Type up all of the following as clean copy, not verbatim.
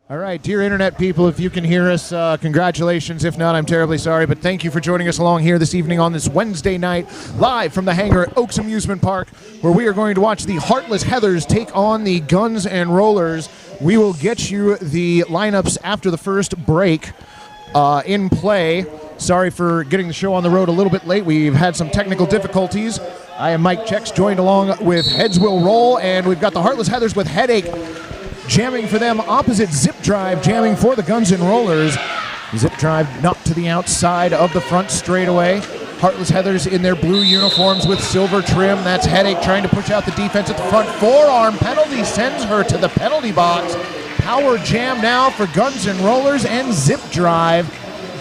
All right, dear internet people, if you can hear us, congratulations. If not, I'm terribly sorry, but thank you for joining us along here this evening on this Wednesday night, live from the hangar at Oaks Amusement Park, where we are going to watch the Heartless Heathers take on the Guns and Rollers. We will get you the lineups after the first break in play. Sorry for getting the show on the road a little bit late. We've had some technical difficulties. I am Mike Checks, joined along with Heads Will Roll, and we've got the Heartless Heathers with Headache jamming for them, opposite Zip Drive jamming for the Guns and Rollers. Zip Drive knocked to the outside of the front straightaway. Heartless Heathers in their blue uniforms with silver trim. That's Headache trying to push out the defense at the front. Forearm penalty sends her to the penalty box. Power jam now for Guns and Rollers and Zip Drive.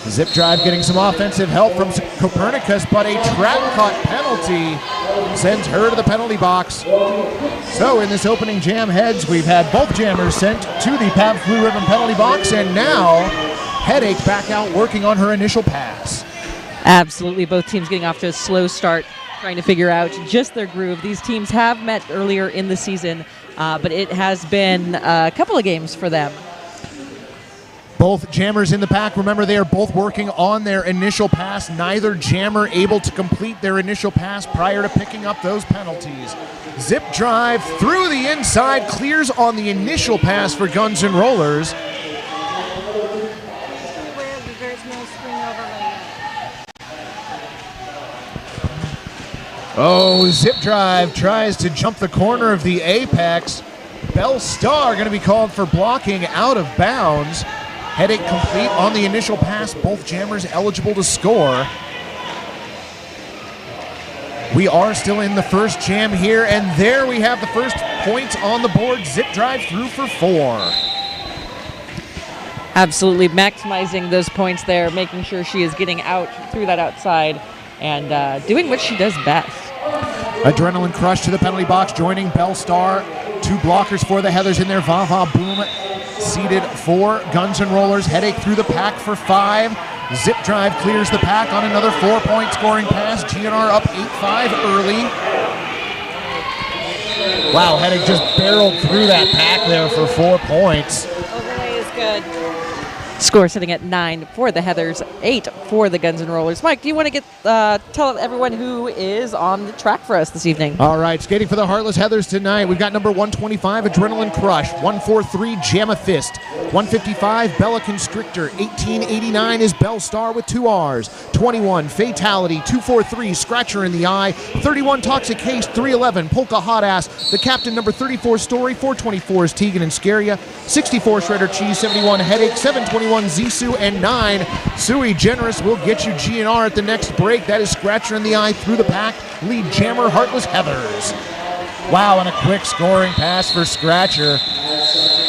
Zip Drive getting some offensive help from Copernicus, but a trap cut penalty sends her to the penalty box. So in this opening jam, Heads, we've had both jammers sent to the Pabst Blue Ribbon penalty box, and now Headache back out working on her initial pass. Absolutely, both teams getting off to a slow start, trying to figure out just their groove. These teams have met earlier in the season, but it has been a couple of games for them. Both jammers in the pack. Remember, they are both working on their initial pass. Neither jammer able to complete their initial pass prior to picking up those penalties. Zip Drive through the inside, clears on the initial pass for Guns and Rollers. Oh, Zip Drive tries to jump the corner of the apex. Bell Star going to be called for blocking out of bounds. Headache complete on the initial pass. Both jammers eligible to score. We are still in the first jam here, and there we have the first points on the board. Zip Drive through for 4. Absolutely maximizing those points there, making sure she is getting out through that outside and doing what she does best. Adrenaline Crush to the penalty box, joining Bell Star. 2 blockers for the Heathers in there. Va-Va Boom seated for Guns and Rollers. Headache through the pack for 5. Zip Drive clears the pack on another 4-point scoring pass. GNR up 8-5 early. Wow, Headache just barreled through that pack there for 4 points. Overlay is good. Score sitting at 9 for the Heathers, 8 for the Guns and Rollers. Mike, do you want to tell everyone who is on the track for us this evening? All right, skating for the Heartless Heathers tonight, we've got number 125, Adrenaline Crush, 143, Jamafist, 155, Bella Constrictor, 1889 is Bell Star with 2 R's, 21, Fatality, 243, Scratcher in the Eye, 31, Toxic Haste, 311, Polka Hot Ass, the Captain number 34, Story, 424 is Tegan and Scaria, 64, Shredder Cheese, 71, Headache, 721, Zissou, and 9, Sui Generous will get you GNR at the next break. That is Scratcher in the Eye through the pack. Lead jammer, Heartless Heathers. Wow, and a quick scoring pass for Scratcher.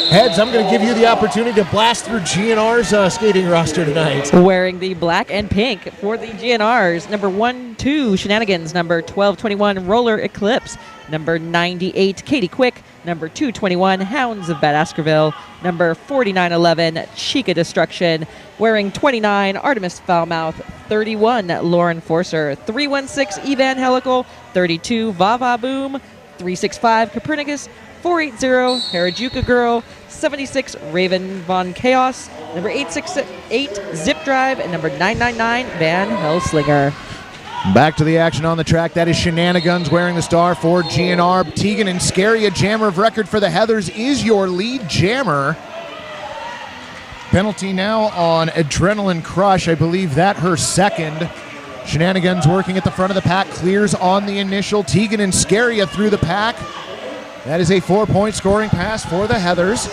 Heads, I'm going to give you the opportunity to blast through GNR's skating roster tonight. Wearing the black and pink for the GNRs. Number 1-2, Shenanigans. Number 1221, Roller Eclipse. Number 98, Katie Quick. Number 221, Hounds of Bad Askerville. Number 4911, Chica Destruction. Wearing 29, Artemis Foulmouth. 31, Lauren Forcer. 316, Evan Helical. 32, Vava Boom. 365, Copernicus. 480, Harajuka Girl. 76, Raven Von Chaos. Number 868, Zip Drive. And number 999, Van Helslinger. Back to the action on the track. That is Shenanigans wearing the star for GNR. Tegan and Scaria, jammer of record for the Heathers, is your lead jammer. Penalty now on Adrenaline Crush. I believe that her second. Shenanigans working at the front of the pack, clears on the initial. Tegan and Scaria through the pack. That is a 4-point scoring pass for the Heathers.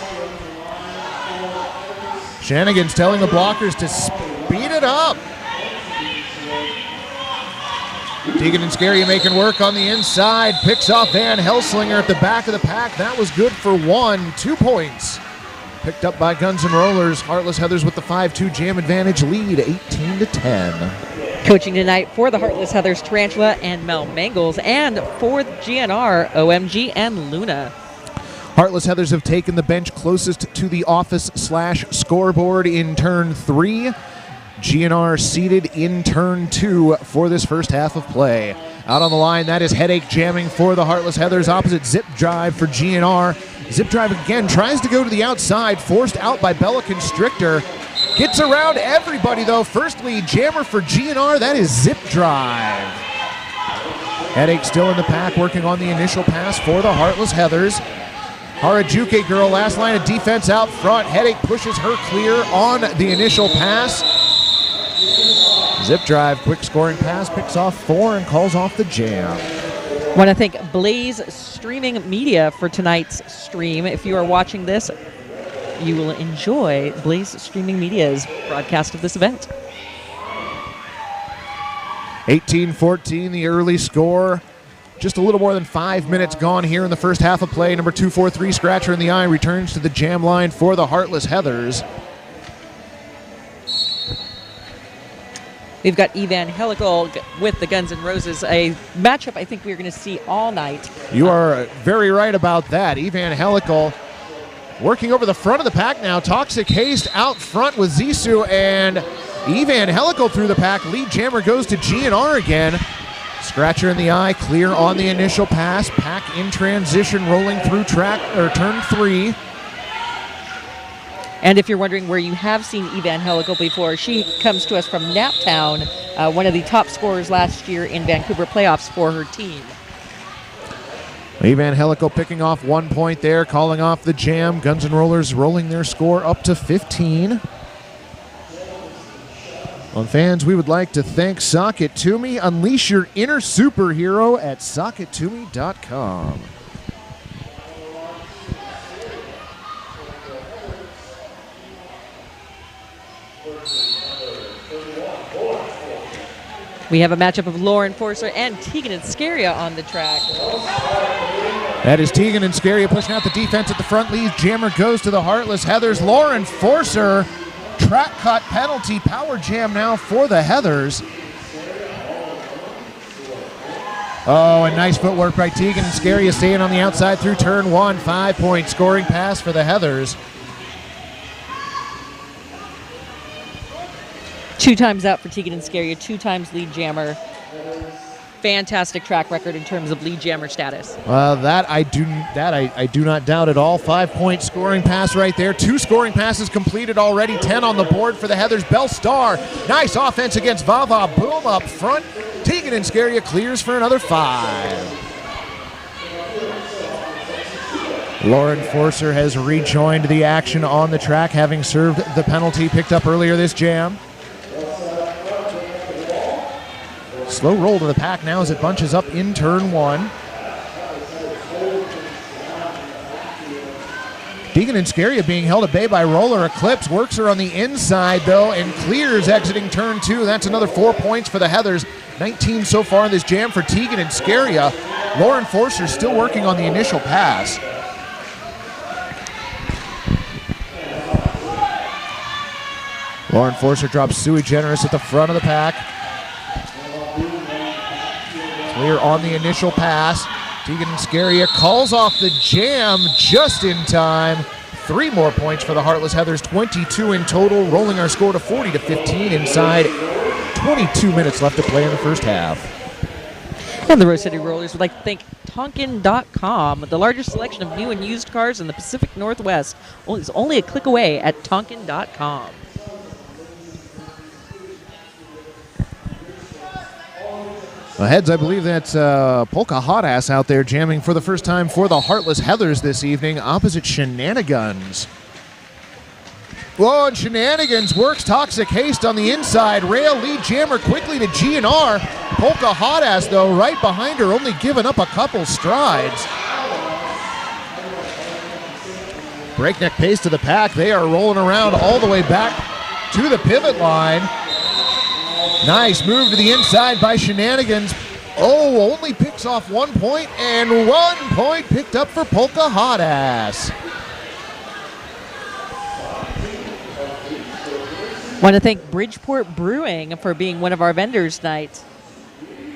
Shenanigans telling the blockers to speed it up. Tegan and Scaria making work on the inside. Picks off Van Helslinger at the back of the pack. That was good for 1. 2 points. Picked up by Guns N' Rollers. Heartless Heathers with the 5-2 jam advantage lead, 18-10. Coaching tonight for the Heartless Heathers, Tarantula and Mel Mangles, and for the GNR, OMG and Luna. Heartless Heathers have taken the bench closest to the office/scoreboard in turn 3. GNR seated in turn 2 for this first half of play. Out on the line, that is Headache jamming for the Heartless Heathers, opposite Zip Drive for GNR. Zip drive again, tries to go to the outside, forced out by Bella Constrictor. Gets around everybody though. First lead jammer for GNR, that is Zip drive. Headache still in the pack, working on the initial pass for the Heartless Heathers. Harajuku girl, last line of defense out front. Headache pushes her clear on the initial pass. Zip drive, quick scoring pass, picks off 4 and calls off the jam. Want to thank Blaze Streaming Media for tonight's stream. If you are watching this, you will enjoy Blaze Streaming Media's broadcast of this event. 18-14, the early score. Just a little more than 5 minutes gone here in the first half of play. Number 243, Scratcher in the Eye, returns to the jam line for the Heartless Heathers. We've got Evan Helical with the Guns N' Roses, a matchup I think we're going to see all night. You are very right about that. Evan Helical working over the front of the pack now. Toxic Haste out front with Zissou, and Evan Helical through the pack. Lead jammer goes to GNR again. Scratcher in the Eye, clear on the initial pass. Pack in transition, rolling through turn 3. And if you're wondering where you have seen Evan Helical before, she comes to us from Naptown, one of the top scorers last year in Vancouver playoffs for her team. Evan Helical picking off 1 point there, calling off the jam. Guns N' Rollers rolling their score up to 15. On fans, we would like to thank Socket To Me. Unleash your inner superhero at sockettome.com. We have a matchup of Lauren Forcer and Tegan and Scaria on the track. That is Tegan and Scaria pushing out the defense at the front. Leads jammer goes to the Heartless Heathers. Lauren Forcer, track cut penalty, power jam now for the Heathers. Oh, and nice footwork by Tegan and Scaria, staying on the outside through turn 1. 5-point scoring pass for the Heathers. 2 times out for Tegan and Scaria, 2 times lead jammer. Fantastic track record in terms of lead jammer status. That I do not doubt at all. 5-point scoring pass right there. 2 scoring passes completed already. 10 on the board for the Heathers. Bell Star, nice offense against Vava. Boom up front. Tegan and Scaria clears for another 5. Lauren Forcer has rejoined the action on the track, having served the penalty picked up earlier this jam. Slow roll to the pack now as it bunches up in turn 1. Tegan and Scaria being held at bay by Roller Eclipse. Works her on the inside, though, and clears exiting turn 2. That's another 4 points for the Heathers. 19 so far in this jam for Tegan and Scaria. Lauren Forcer still working on the initial pass. Lauren Forcer drops Sui Generous at the front of the pack. Clear on the initial pass. Tegan and Scaria calls off the jam just in time. 3 more points for the Heartless Heathers, 22 in total, rolling our score to 40-15 inside 22 minutes left to play in the first half. And the Rose City Rollers would like to thank Tonkin.com, the largest selection of new and used cars in the Pacific Northwest. Is only a click away at Tonkin.com. Heads, I believe that's Polka Hot Ass out there jamming for the first time for the Heartless Heathers this evening, opposite Shenanigans. Whoa, and Shenanigans works Toxic Haste on the inside. Rail lead jammer quickly to GNR. Polka Hot Ass, though, right behind her, only giving up a couple strides. Breakneck pace to the pack. They are rolling around all the way back to the pivot line. Nice move to the inside by Shenanigans. Oh, only picks off 1 point, and 1 point picked up for Polka Hot Ass. Want to thank Bridgeport Brewing for being one of our vendors tonight.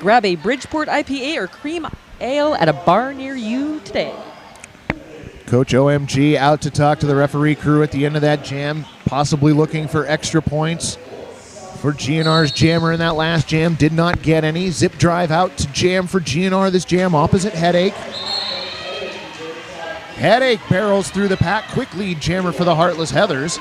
Grab a Bridgeport IPA or cream ale at a bar near you today. Coach OMG out to talk to the referee crew at the end of that jam, possibly looking for extra points for GNR's jammer in that last jam. Did not get any. Zip drive out to jam for GNR this jam opposite Headache. Headache barrels through the pack. Quick lead jammer for the Heartless Heathers.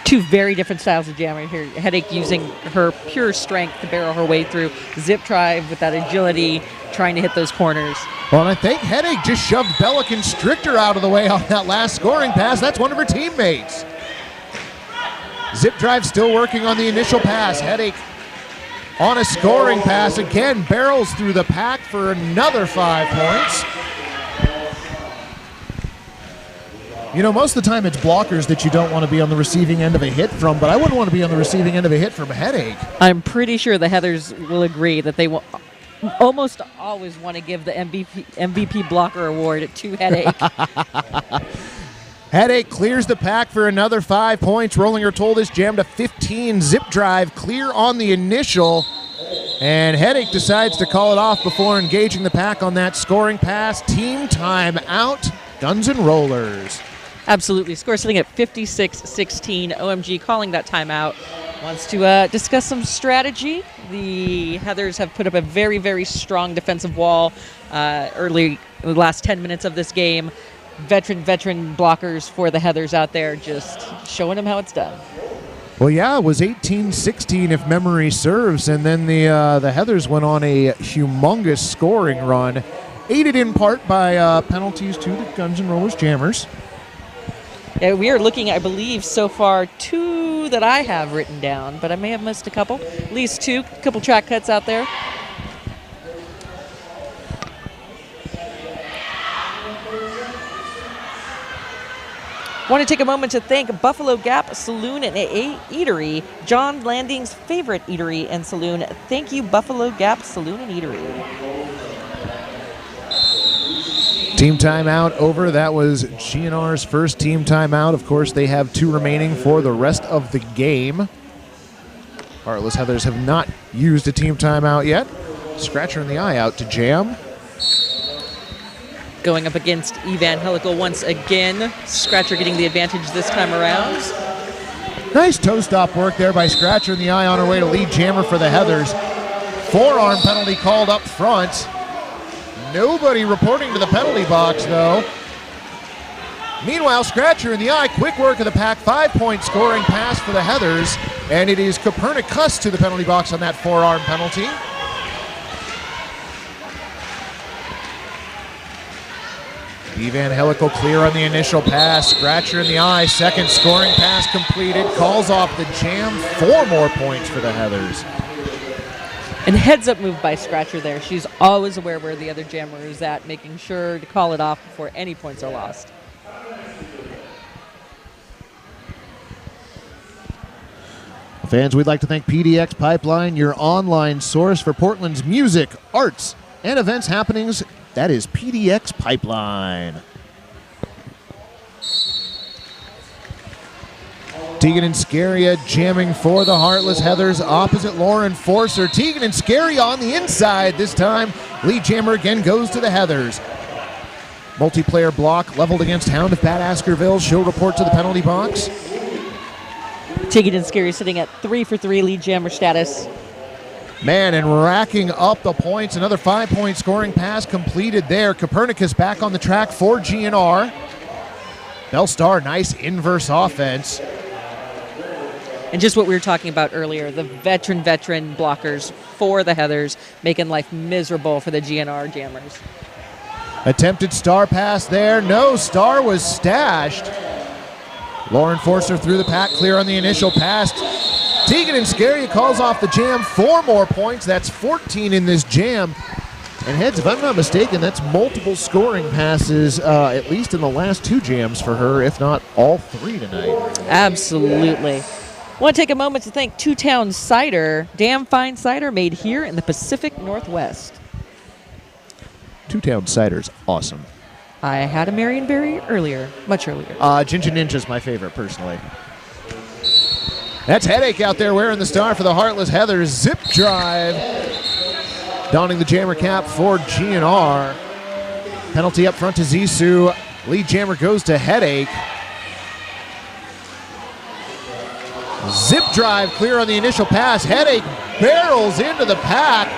Two very different styles of jammer here. Headache using her pure strength to barrel her way through. Zip drive with that agility, trying to hit those corners. Well, and I think Headache just shoved Bella Constrictor out of the way on that last scoring pass. That's one of her teammates. Zip drive still working on the initial pass. Headache on a scoring pass again, barrels through the pack for another 5 points. You know, most of the time it's blockers that you don't want to be on the receiving end of a hit from, but I wouldn't want to be on the receiving end of a hit from Headache. I'm pretty sure the Heathers will agree that they almost always want to give the MVP blocker award to Headache. Headache clears the pack for another 5 points. Rollinger told us jammed a 15 zip drive clear on the initial. And Headache decides to call it off before engaging the pack on that scoring pass. Team timeout, Guns and Rollers. Absolutely. Score sitting at 56-16. OMG calling that timeout. Wants to discuss some strategy. The Heathers have put up a very, very strong defensive wall early in the last 10 minutes of this game. Veteran blockers for the Heathers out there, just showing them how it's done. Well, yeah, it was 18-16 if memory serves, and then the Heathers went on a humongous scoring run, aided in part by penalties to the Guns N' Rollers Jammers. Yeah, we are looking, I believe, so far 2 that I have written down, but I may have missed a couple. At least 2, couple track cuts out there. Want to take a moment to thank Buffalo Gap Saloon and Eatery, John Landing's favorite eatery and saloon. Thank you, Buffalo Gap Saloon and Eatery. Team timeout over. That was GNR's first team timeout. Of course, they have 2 remaining for the rest of the game. Heartless Heathers have not used a team timeout yet. Scratcher in the eye out to jam. Going up against Evangelical once again. Scratcher getting the advantage this time around. Nice toe stop work there by Scratcher in the eye on her way to lead jammer for the Heathers. Forearm penalty called up front. Nobody reporting to the penalty box, though. Meanwhile, Scratcher in the eye, quick work of the pack, 5-point scoring pass for the Heathers, and it is Copernicus to the penalty box on that forearm penalty. Evangelical clear on the initial pass. Scratcher in the eye. Second scoring pass completed. Calls off the jam. 4 more points for the Heathers. And heads up move by Scratcher there. She's always aware where the other jammer is at, making sure to call it off before any points are lost. Fans, we'd like to thank PDX Pipeline, your online source for Portland's music, arts, and events happenings. That is PDX Pipeline. Tegan and Scaria jamming for the Heartless Heathers opposite Lauren Forcer. Tegan and Scaria on the inside this time. Lead jammer again goes to the Heathers. Multiplayer block leveled against Hound of Bad Askerville. She'll report to the penalty box. Tegan and Scaria sitting at 3 for 3 lead jammer status. Man, and racking up the points. Another 5-point scoring pass completed there. Copernicus back on the track for GNR. Bellstar, nice inverse offense. And just what we were talking about earlier, the veteran blockers for the Heathers, making life miserable for the GNR jammers. Attempted star pass there. No, star was stashed. Lauren Forcer through the pack, clear on the initial pass. Tegan and Scaria calls off the jam. 4 more points. That's 14 in this jam. And heads, if I'm not mistaken, that's multiple scoring passes, at least in the last 2 jams for her, if not all 3 tonight. Absolutely. Want to take a moment to thank Two Town Cider, damn fine cider made here in the Pacific Northwest. Two Town Cider's awesome. I had a Marionberry earlier, much earlier. Ginger Ninja's my favorite, personally. That's Headache out there wearing the star for the Heartless Heathers. Zip drive. Donning the jammer cap for GNR. Penalty up front to Zissou. Lead jammer goes to Headache. Zip drive clear on the initial pass. Headache barrels into the pack.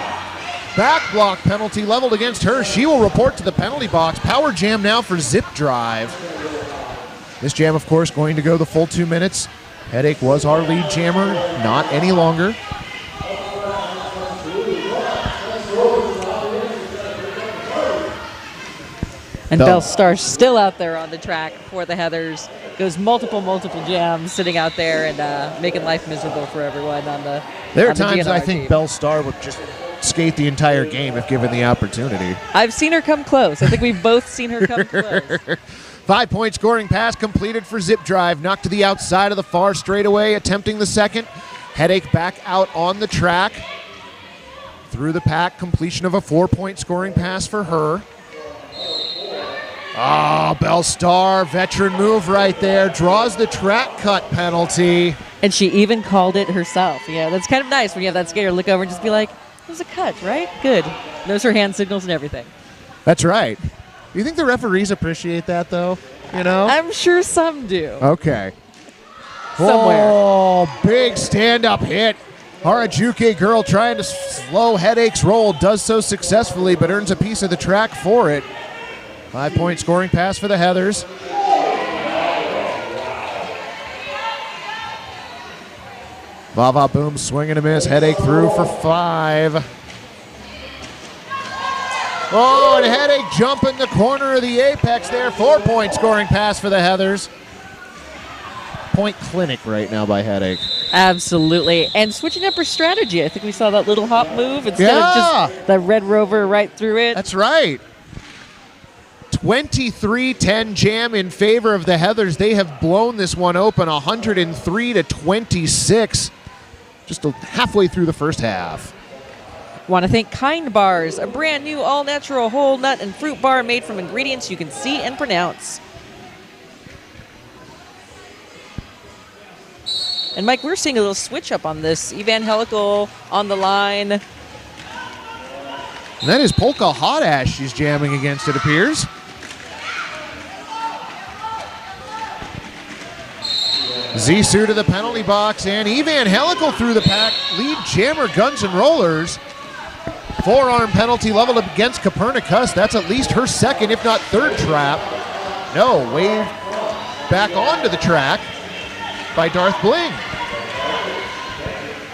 Back block penalty leveled against her. She will report to the penalty box. Power jam now for Zip Drive. This jam, of course, going to go the full 2 minutes. Headache was our lead jammer, not any longer. And Belle Star still out there on the track for the Heathers. Goes multiple jams, sitting out there and making life miserable for everyone on the There are times GNR I think team. Belle Star would just skate the entire game if given the opportunity. I've seen her come close. I think we've both seen her come close. 5-point scoring pass completed for Zip Drive. Knocked to the outside of the far straightaway, attempting the second. Headache back out on the track. Through the pack, completion of a 4-point scoring pass for her. Oh, Belle Star, veteran move right there. Draws the track cut penalty. And she even called it herself. Yeah, that's kind of nice when you have that skater look over and just be like, there's a cut, right? Good. Knows her hand signals and everything. That's right. Do you think the referees appreciate that, though? You know? I'm sure some do. Okay. Somewhere. Oh, big stand-up hit. Harajuku girl trying to slow Headache's roll. Does so successfully, but earns a piece of the track for it. 5-point scoring pass for the Heathers. Vava Boom swing and a miss. Headache through for 5. Oh, and Headache jumping the corner of the apex there. 4-point scoring pass for the Heathers. Point clinic right now by Headache. Absolutely. And switching up her strategy. I think we saw that little hop move instead of just the Red Rover right through it. That's right. 23-10 jam in favor of the Heathers. They have blown this one open 103-26. Just halfway through the first half. Want to thank Kind Bars, a brand new all-natural whole nut and fruit bar made from ingredients you can see and pronounce. And Mike, we're seeing a little switch up on this. Evangelical on the line. And that is Polka Hot Ash she's jamming against, it appears. Zissou to the penalty box, and Evangelical through the pack. Lead jammer Guns N' Rollers. Forearm penalty leveled up against Copernicus. That's at least her second, if not third trap. No, wave back onto the track by Darth Bling.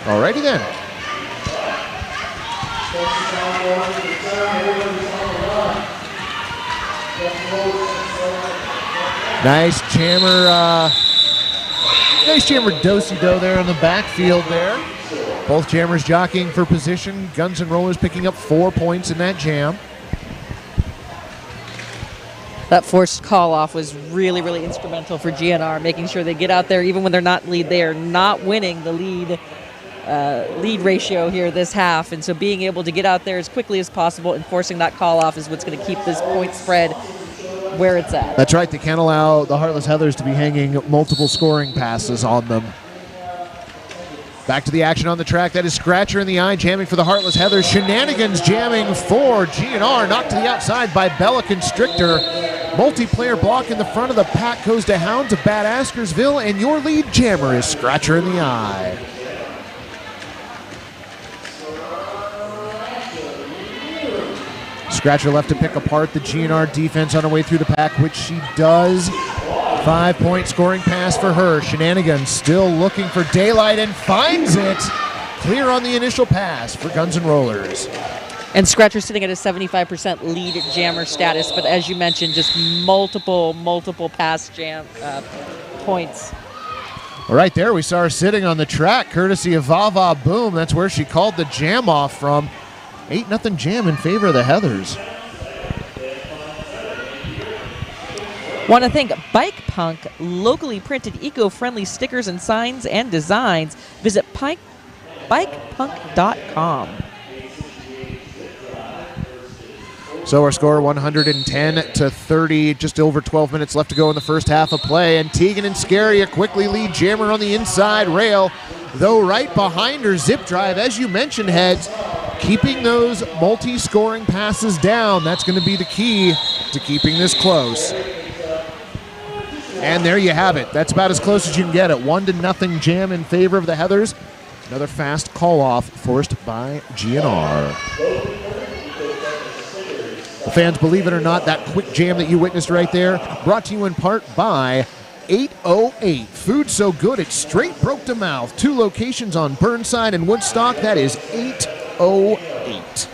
Alrighty then. Nice jammer, do-si-do there in the backfield there. Both jammers jockeying for position. Guns N' Rollers picking up 4 points in that jam. That forced call-off was really, really instrumental for GNR, making sure they get out there even when they're not lead. They are not winning the lead ratio here this half, and so being able to get out there as quickly as possible and forcing that call-off is what's going to keep this point spread where it's at. That's right. They can't allow the Heartless Heathers to be hanging multiple scoring passes on them. Back to the action on the track. That is Scratcher in the eye, jamming for the Heartless Heathers. Shenanigans jamming for GNR. Knocked to the outside by Bella Constrictor. Multiplayer block in the front of the pack goes to Hounds of Bad Askersville, and your lead jammer is Scratcher in the eye. Scratcher left to pick apart the GNR defense on her way through the pack, which she does. 5-point scoring pass for her. Shenanigans still looking for daylight and finds it. Clear on the initial pass for Guns N' Rollers. And Scratcher sitting at a 75% lead jammer status, but as you mentioned, just multiple pass jam points. All right, there we saw her sitting on the track, courtesy of Vava Boom. That's where she called the jam off from. 8-0 jam in favor of the Heathers. Want to thank Bike Punk, locally printed eco-friendly stickers and signs and designs. Visit bikepunk.com. So our score 110-30, just over 12 minutes left to go in the first half of play. And Tegan and Scaria quickly lead jammer on the inside rail, though right behind her Zip Drive, as you mentioned, Heads, keeping those multi-scoring passes down. That's going to be the key to keeping this close. And there you have it. That's about as close as you can get it. 1-0 jam in favor of the Heathers. Another fast call-off forced by GNR. fans, believe it or not, that quick jam that you witnessed right there, brought to you in part by 808. Food so good it straight broke to mouth. 2 locations on Burnside and Woodstock. That is 808.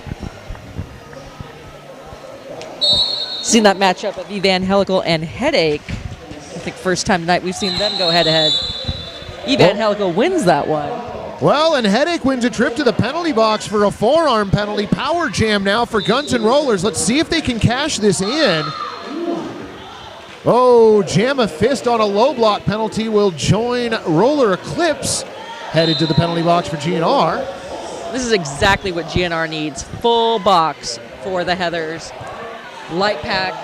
Seen that matchup of Evan Helical and Headache. I think first time tonight we've seen them go head-to-head. Evan Helical wins that one. Well, and Headache wins a trip to the penalty box for a forearm penalty. Power jam now for Guns N' Rollers. Let's see if they can cash this in. Oh, jam a fist on a low block penalty will join Roller Eclipse, headed to the penalty box for GNR. This is exactly what GNR needs. Full box for the Heathers. Light pack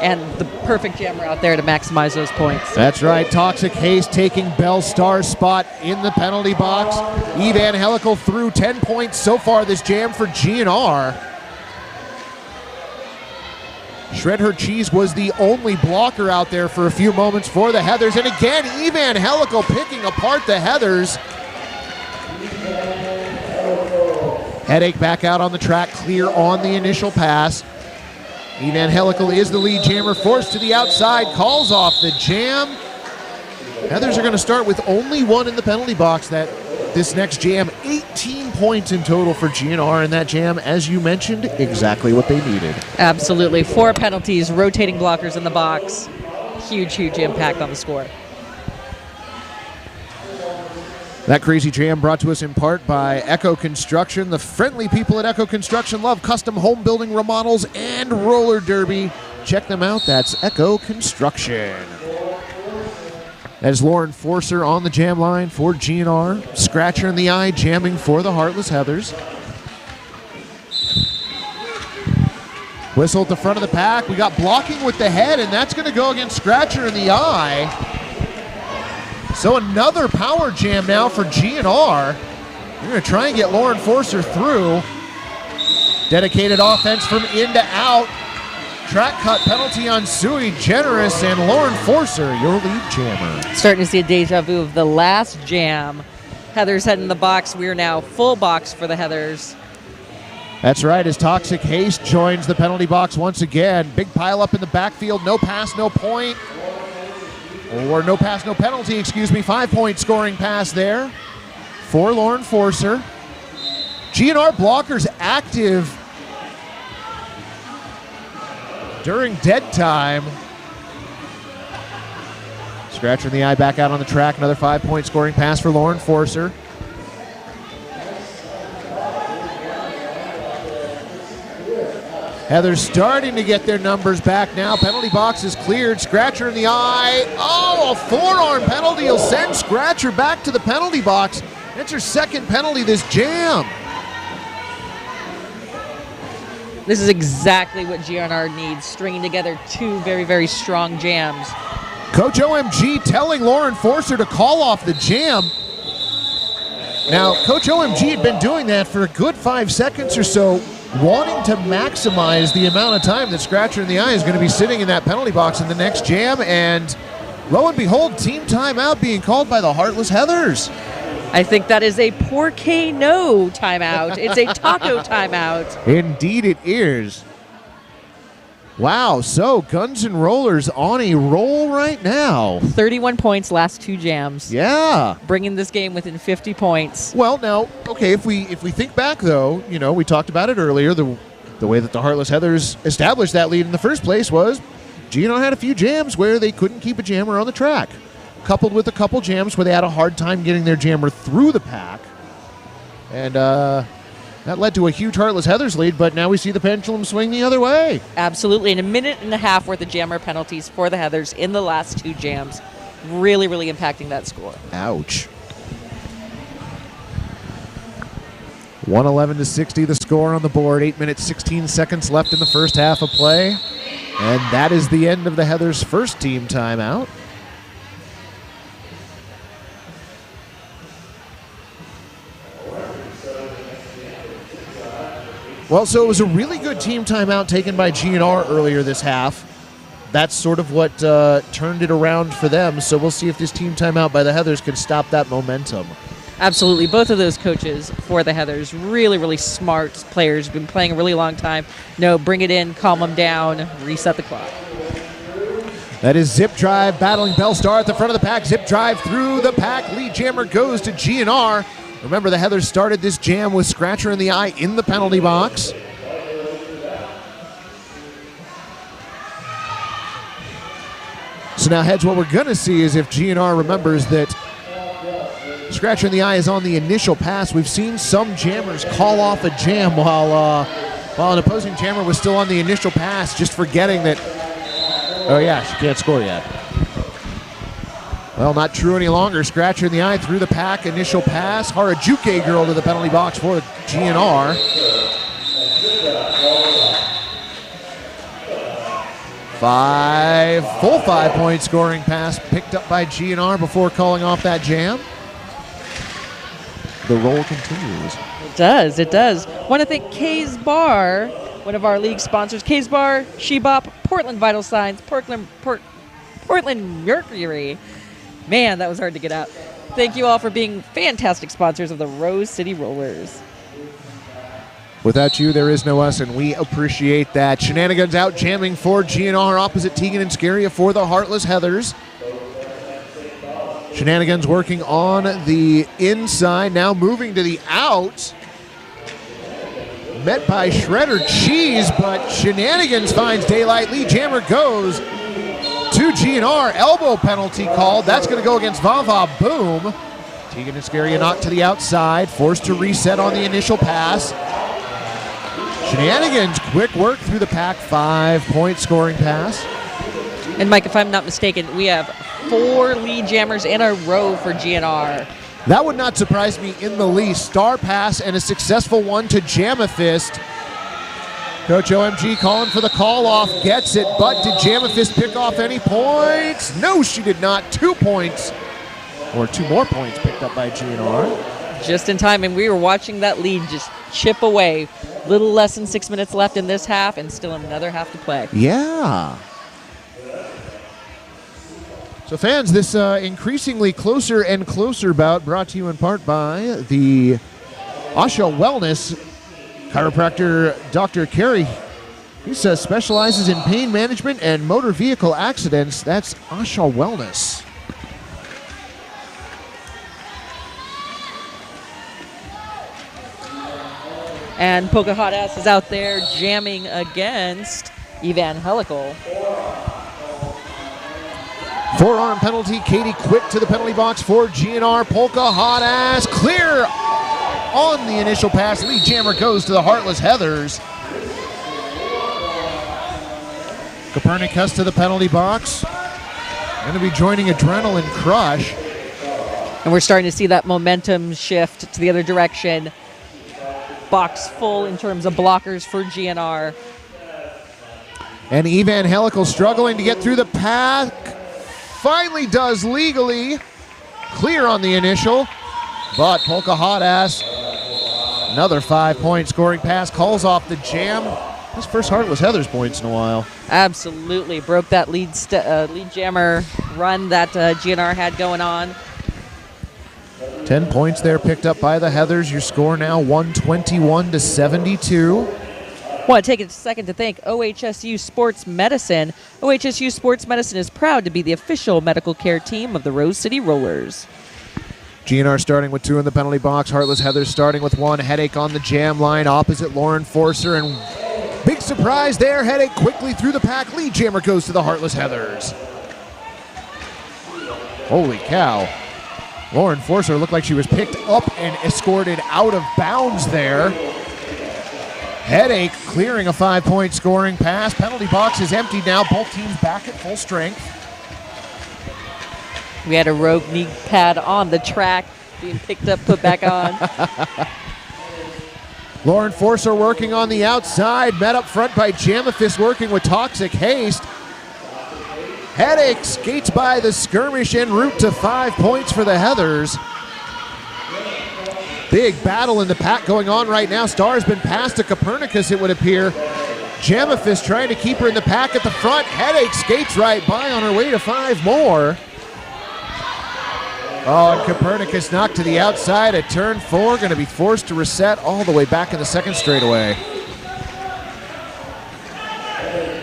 and the perfect jammer out there to maximize those points. That's right. Toxic Haste taking Bell Star's spot in the penalty box. Evan Helical threw 10 points so far this jam for GNR. Shred Her Cheese was the only blocker out there for a few moments for the Heathers. And again, Evan Helical picking apart the Heathers. Headache back out on the track, clear on the initial pass. Evan Helical is the lead jammer, forced to the outside, calls off the jam. Heathers are going to start with only 1 in the penalty box this next jam. 18 points in total for GNR in that jam. As you mentioned, exactly what they needed. Absolutely. 4 penalties, rotating blockers in the box. Huge, huge impact on the score. That crazy jam brought to us in part by Echo Construction. The friendly people at Echo Construction love custom home building remodels and roller derby. Check them out. That's Echo Construction. That is Lauren Forcer on the jam line for GNR. Scratcher in the eye, jamming for the Heartless Heathers. Whistle at the front of the pack. We got blocking with the head, and that's going to go against Scratcher in the eye. So another power jam now for GNR. You're going to try and get Lauren Forcer through. Dedicated offense from in to out. Track cut penalty on Sui Generous, and Lauren Forcer, your lead jammer. Starting to see a deja vu of the last jam. Heathers head in the box. We are now full box for the Heathers. That's right, as Toxic Haste joins the penalty box once again. Big pile up in the backfield. No pass, no point. Or no pass, no penalty, 5-point scoring pass there for Lauren Forcer. GNR blockers active during dead time. Scratcher in the eye, back out on the track. Another 5-point scoring pass for Lauren Forcer. Heather's starting to get their numbers back now. Penalty box is cleared. Scratcher in the eye. Oh, a forearm penalty will send Scratcher back to the penalty box. That's her second penalty this jam. This is exactly what GNR needs, stringing together 2 very, very strong jams. Coach OMG telling Lauren Forcer to call off the jam. Now, Coach OMG had been doing that for a good 5 seconds or so, wanting to maximize the amount of time that Scratcher in the eye is going to be sitting in that penalty box in the next jam, and lo and behold, team timeout being called by the Heartless Heathers. I think that is a Porque No timeout. It's a taco timeout. Indeed it is. Wow, so Guns N' Rollers on a roll right now. 31 points last 2 jams. Yeah. Bringing this game within 50 points. Well, now, okay, if we think back, though, you know, we talked about it earlier, the way that the Heartless Heathers established that lead in the first place was GNR had a few jams where they couldn't keep a jammer on the track, coupled with a couple jams where they had a hard time getting their jammer through the pack. And that led to a huge Heartless Heathers lead, but now we see the pendulum swing the other way. Absolutely. And a minute and a half worth of jammer penalties for the Heathers in the last 2 jams. Really, really impacting that score. Ouch. 111 to 60 the score on the board. 8 minutes, 16 seconds left in the first half of play. And that is the end of the Heathers' first team timeout. Well, so it was a really good team timeout taken by GNR earlier this half. That's sort of what turned it around for them. So we'll see if this team timeout by the Heathers can stop that momentum. Absolutely. Both of those coaches for the Heathers, really, really smart players, been playing a really long time. No, bring it in, calm them down, reset the clock. That is Zip Drive battling Bellstar at the front of the pack. Zip Drive through the pack. Lead jammer goes to GNR. Remember, the Heathers started this jam with Scratcher in the Eye in the penalty box. So now, Heads, what we're going to see is if GNR remembers that Scratcher in the Eye is on the initial pass. We've seen some jammers call off a jam while an opposing jammer was still on the initial pass, just forgetting that, oh yeah, she can't score yet. Well, not true any longer. Scratcher in the Eye through the pack, initial pass. Harajuku girl to the penalty box for GNR. Full 5-point scoring pass picked up by GNR before calling off that jam. The roll continues. It does. Want to thank K's Bar, one of our league sponsors. K's Bar, Shebop, Portland Vital Signs, Portland Mercury. Man, that was hard to get out. Thank you all for being fantastic sponsors of the Rose City Rollers. Without you, there is no us, and we appreciate that. Shenanigans out jamming for GNR opposite Tegan and Scaria for the Heartless Heathers. Shenanigans working on the inside, now moving to the out. Met by Shredder Cheese, but Shenanigans finds daylight. Lead jammer goes to GNR. Elbow penalty called. That's going to go against Vava Boom. Tegan and Scaria knocked to the outside, forced to reset on the initial pass. Shenanigans, quick work through the pack, 5-point scoring pass. And Mike, if I'm not mistaken, we have 4 lead jammers in a row for GNR. That would not surprise me in the least. Star pass and a successful one to Jamafist. Coach OMG calling for the call-off, gets it, but did Jamafist pick off any points? No, she did not. 2 points, or 2 more points picked up by GNR. Just in time, and we were watching that lead just chip away. Little less than 6 minutes left in this half, and still another half to play. Yeah. So fans, this increasingly closer and closer bout brought to you in part by the Asha Wellness chiropractor, Dr. Carey. He says specializes in pain management and motor vehicle accidents. That's Asha Wellness. And Polka Hot Ass is out there jamming against Evangelical. Forearm penalty. Katie Quick to the penalty box for GNR. Polka Hot Ass clear on the initial pass. Lead jammer goes to the Heartless Heathers. Copernicus to the penalty box. Going to be joining Adrenaline Crush. And we're starting to see that momentum shift to the other direction. Box full in terms of blockers for GNR. And Evangelical struggling to get through the pack. Finally does legally. Clear on the initial. But Polka Hot Ass, another 5-point scoring pass, calls off the jam. His first Heartless Heathers points in a while. Absolutely. Broke that lead jammer run that GNR had going on. 10 points there picked up by the Heathers. Your score now 121-72. Want to take a second to thank OHSU Sports Medicine. OHSU Sports Medicine is proud to be the official medical care team of the Rose City Rollers. GNR starting with 2 in the penalty box. Heartless Heathers starting with 1. Headache on the jam line opposite Lauren Forcer. And big surprise there. Headache quickly through the pack. Lead jammer goes to the Heartless Heathers. Holy cow. Lauren Forcer looked like she was picked up and escorted out of bounds there. Headache clearing a 5-point scoring pass. Penalty box is empty now. Both teams back at full strength. We had a rogue knee pad on the track being picked up, put back on. Lauren Forcer working on the outside. Met up front by Jamafist working with Toxic Haste. Headache skates by the skirmish en route to 5 points for the Heathers. Big battle in the pack going on right now. Star has been passed to Copernicus, it would appear. Jamafist trying to keep her in the pack at the front. Headache skates right by on her way to 5 more. Oh, and Copernicus knocked to the outside at turn 4. Going to be forced to reset all the way back in the second straightaway.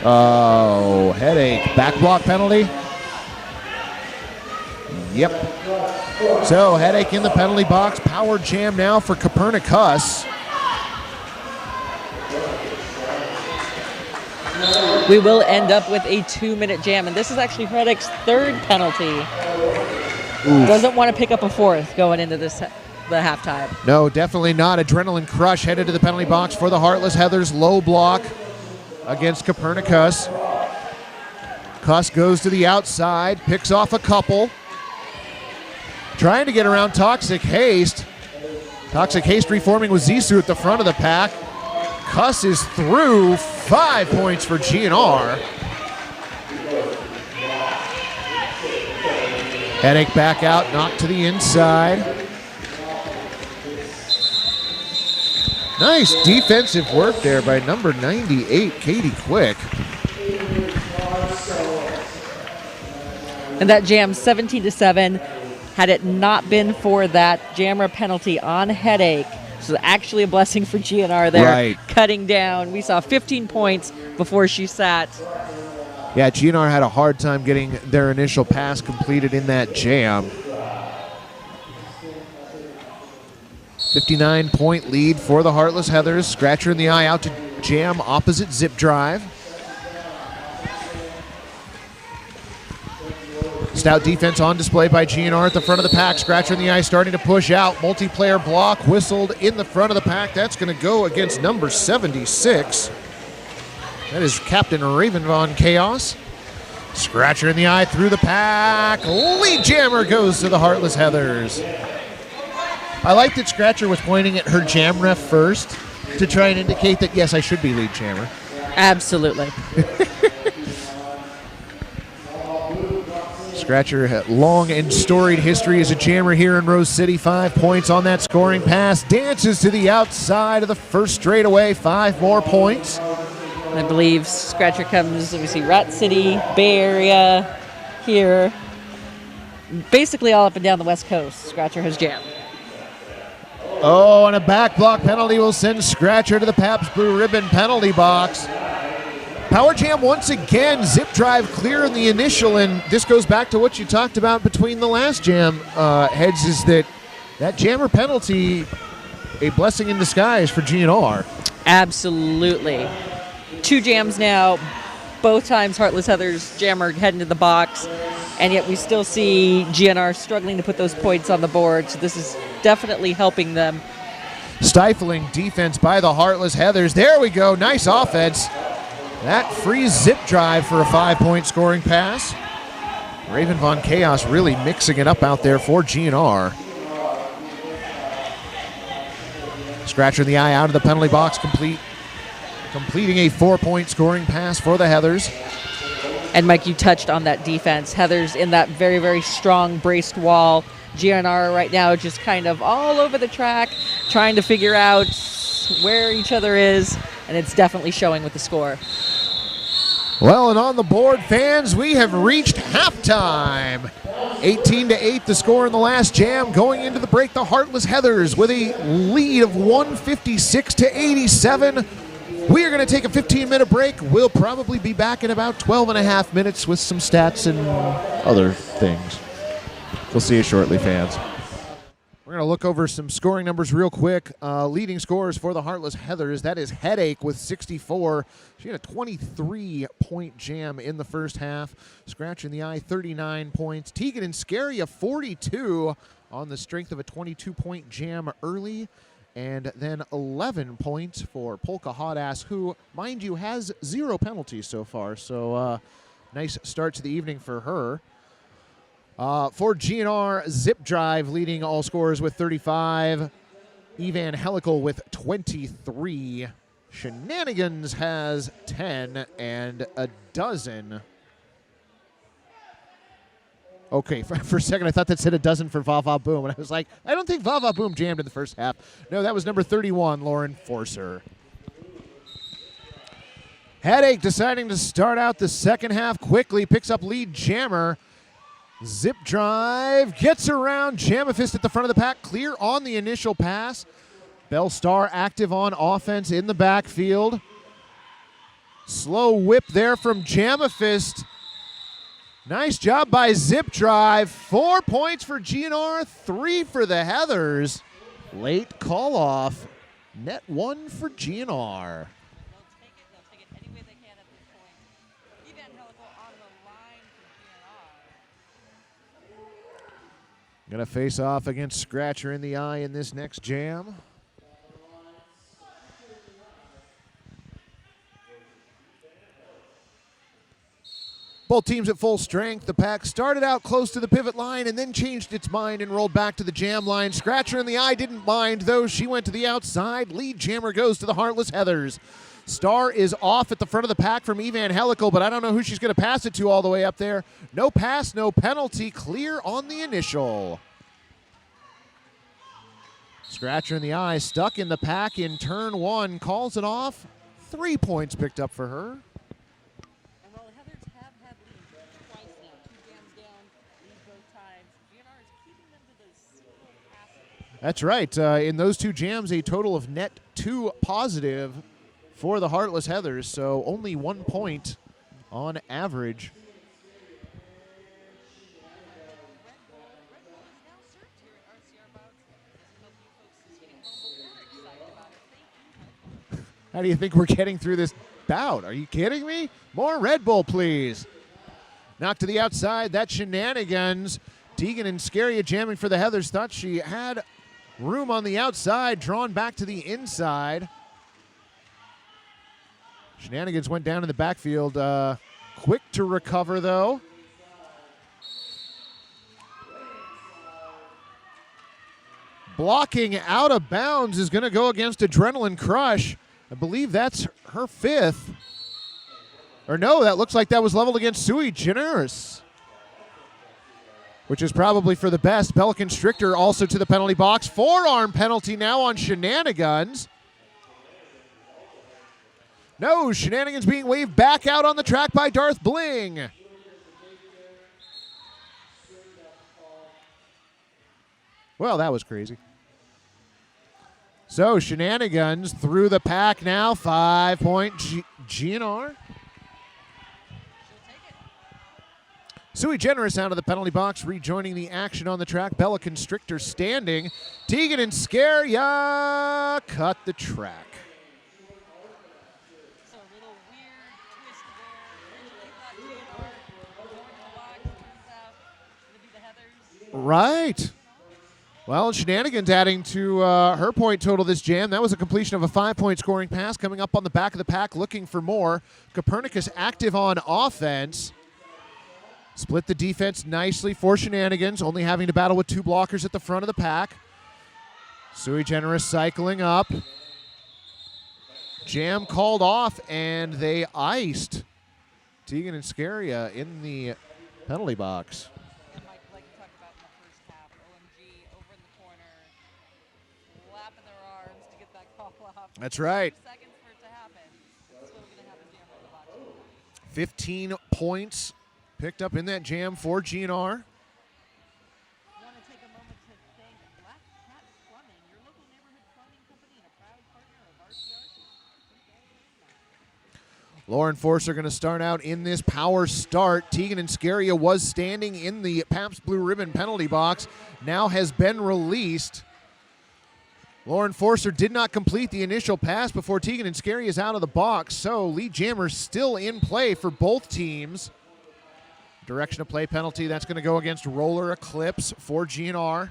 Oh, headache. Back block penalty? Yep. So, headache in the penalty box. Power jam now for Copernicus. We will end up with a 2-minute jam, and this is actually headache's third penalty. Oof. Doesn't want to pick up a fourth going into the halftime. No, definitely not. Adrenaline crush headed to the penalty box for the Heartless Heathers. Low block against Copernicus. Cuss goes to the outside, picks off a couple. Trying to get around Toxic Haste. Toxic Haste reforming with Zissou at the front of the pack. Cuss is through. 5 points for GNR. Headache back out, knocked to the inside. Nice defensive work there by number 98, Katie Quick. And that jam 17-7. Had it not been for that jammer penalty on headache, so actually a blessing for GNR there. Right. Cutting down. We saw 15 points before she sat. Yeah, GNR had a hard time getting their initial pass completed in that jam. 59-point lead for the Heartless Heathers. Scratcher in the eye out to jam opposite Zip Drive. Stout defense on display by GNR at the front of the pack. Scratcher in the eye starting to push out. Multiplayer block whistled in the front of the pack. That's going to go against number 76. That is Captain Raven Von Chaos. Scratcher in the eye through the pack. Lead jammer goes to the Heartless Heathers. I like that Scratcher was pointing at her jam ref first to try and indicate that, yes, I should be lead jammer. Absolutely. Scratcher had long and storied history as a jammer here in Rose City. 5 points on that scoring pass. Dances to the outside of the first straightaway. 5 more points. I believe Scratcher comes, let me see, Rat City, Bay Area, here. Basically all up and down the West Coast, Scratcher has jammed. Oh, and a back block penalty will send Scratcher to the Pabst Blue Ribbon penalty box. Power jam once again. Zip Drive clear in the initial, and this goes back to what you talked about between the last jam, Heads, is that jammer penalty, a blessing in disguise for GNR. Absolutely. 2 jams now, both times Heartless Heathers jammer heading to the box, and yet we still see GNR struggling to put those points on the board, so this is definitely helping them. Stifling defense by the Heartless Heathers. There we go. Nice offense. That frees Zip Drive for a 5-point scoring pass. Raven Von Chaos really mixing it up out there for GNR. Scratcher in the eye out of the penalty box, completing a 4-point scoring pass for the Heathers. And Mike, you touched on that defense. Heathers in that very, very strong braced wall. GNR right now just kind of all over the track, trying to figure out where each other is, and it's definitely showing with the score. Well, and on the board, fans, we have reached halftime. 18-8 the score in the last jam. Going into the break, the Heartless Heathers with a lead of 156-87. We are going to take a 15-minute break. We'll probably be back in about 12 and a half minutes with some stats and other things. We'll see you shortly, fans. We're going to look over some scoring numbers real quick. Leading scorers for the Heartless Heathers, that is Headache with 64. She had a 23-point jam in the first half. Scratch in the eye, 39 points. Tegan and Scaria, 42 on the strength of a 22-point jam early. And then 11 points for Polka Hot Ass, who, mind you, has 0 penalties so far. So nice start to the evening for her. For GNR, Zip Drive leading all scorers with 35. Evangelical with 23. Shenanigans has 10 and a dozen. Okay, for a second I thought that said a dozen for Vava Boom, and I was like, I don't think Vava Boom jammed in the first half. No, that was number 31, Lauren Forcer. Headache deciding to start out the second half quickly, picks up lead jammer. Zip drive, gets around Jamafist at the front of the pack, clear on the initial pass. Bellstar active on offense in the backfield. Slow whip there from Jamafist. Nice job by Zip Drive. 4 points for GNR, 3 for the Heathers. Late call off. Net 1 for GNR. They'll take it any way they can at this point. Evangelical on the line for GNR. Gonna face off against Scratcher in the Eye in this next jam. Both teams at full strength. The pack started out close to the pivot line and then changed its mind and rolled back to the jam line. Scratcher in the Eye didn't mind, though. She went to the outside. Lead jammer goes to the Heartless Heathers. Star is off at the front of the pack from Evangelical, but I don't know who she's going to pass it to all the way up there. No pass, no penalty. Clear on the initial. Scratcher in the Eye stuck in the pack in turn 1. Calls it off. 3 points picked up for her. That's right. In those 2 jams, a total of net 2 positive for the Heartless Heathers, so only 1 point on average. How do you think we're getting through this bout? Are you kidding me? More Red Bull, please. Knocked to the outside. That's Shenanigans. Tegan and Scaria jamming for the Heathers. Thought she had room on the outside, drawn back to the inside. Shenanigans went down in the backfield. Quick to recover, though. Blocking out of bounds is going to go against Adrenaline Crush. I believe that's her 5th. Or no, that looks like that was leveled against Sui Generis, which is probably for the best. Bella Constrictor also to the penalty box. Forearm penalty now on Shenanigans. No, Shenanigans being waved back out on the track by Darth Bling. Well, that was crazy. So Shenanigans through the pack now. 5-point GNR. Sui Generis out of the penalty box, rejoining the action on the track. Bella Constrictor standing. Tegan and Scaria cut the track. So a little weird twist there. Originally thought GNR going to the box. Turns out going to be the Heathers. Right. Well, Shenanigans adding to her point total this jam. That was a completion of a 5-point scoring pass. Coming up on the back of the pack, looking for more. Copernicus active on offense. Split the defense nicely for Shenanigans, only having to battle with 2 blockers at the front of the pack. Sui Generis cycling up. Jam called off, and they iced Tegan and Scaria in the penalty box. And like we talked about in the first half, OMG over in the corner, flapping their arms to get that call off. That's right. 2 seconds for it to happen. That's what's going to happen to the box. 15 points picked up in that jam for GNR. I want to take a moment to thank Black Cat Plumbing, your local neighborhood plumbing company and a proud partner of RCR. Lauren Forcer going to start out in this power start. Tegan and Scaria was standing in the Pabst Blue Ribbon penalty box, now has been released. Lauren Forcer did not complete the initial pass before Tegan and Scaria is out of the box, so lead jammer still in play for both teams. Direction of play penalty, that's going to go against Roller Eclipse for GNR.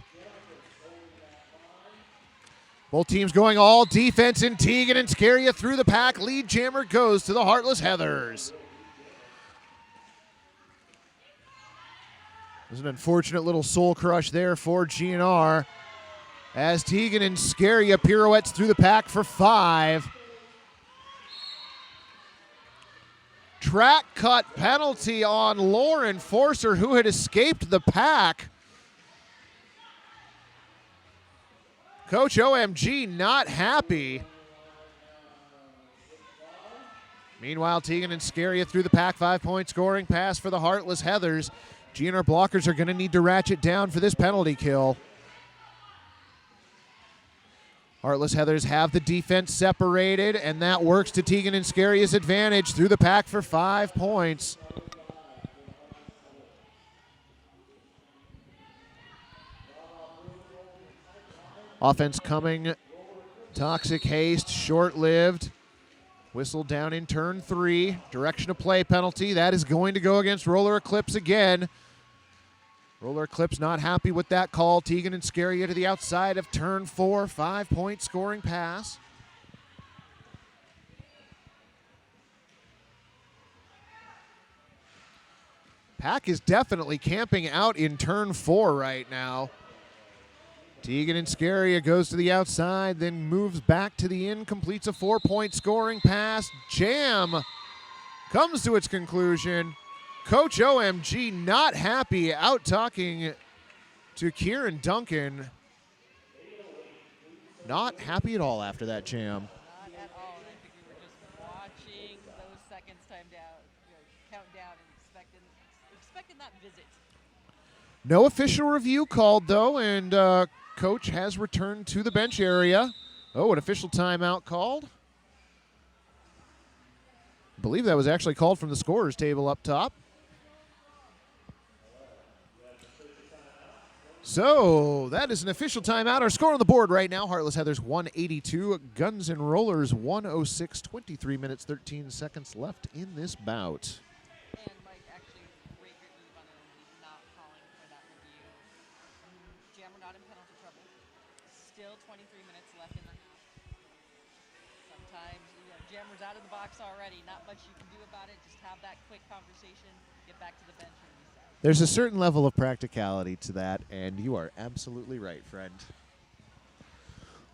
Both teams going all defense, and Tegan and Scaria through the pack. Lead jammer goes to the Heartless Heathers. There's an unfortunate little soul crush there for GNR as Tegan and Scaria pirouettes through the pack for 5. Track cut penalty on Lauren Forcer, who had escaped the pack. Coach OMG not happy. Meanwhile, Tegan and Scaria through the pack, 5-point scoring pass for the Heartless Heathers. GNR blockers are going to need to ratchet down for this penalty kill. Heartless Heathers have the defense separated, and that works to Tegan and Scaria's advantage through the pack for 5 points. Offense coming. Toxic Haste, short-lived. Whistle down in turn 3. Direction of play penalty. That is going to go against Roller Eclipse again. Roller Eclipse not happy with that call. Tegan and Scaria to the outside of turn 4. 5-point scoring pass. Pack is definitely camping out in turn 4 right now. Tegan and Scaria goes to the outside, then moves back to the in, completes a 4-point scoring pass. Jam comes to its conclusion. Coach OMG not happy, out talking to Kieran Duncan. Not happy at all after that jam. Not at all. And I think we were just watching those seconds timed out, count down, and expecting that visit. No official review called, though, and Coach has returned to the bench area. Oh, an official timeout called. I believe that was actually called from the scorer's table up top. So that is an official timeout. Our score on the board right now, Heartless Heathers 182, Guns N' Rollers 106, 23 minutes, 13 seconds left in this bout. And Mike, actually, great move on not calling for that review. Jammer not in penalty trouble. Still 23 minutes left in the half. Sometimes, Jammer's out of the box already. Not much you can do about it. Just have that quick conversation, get back to the bench, and reset. There's a certain level of practicality to that, and you are absolutely right, friend.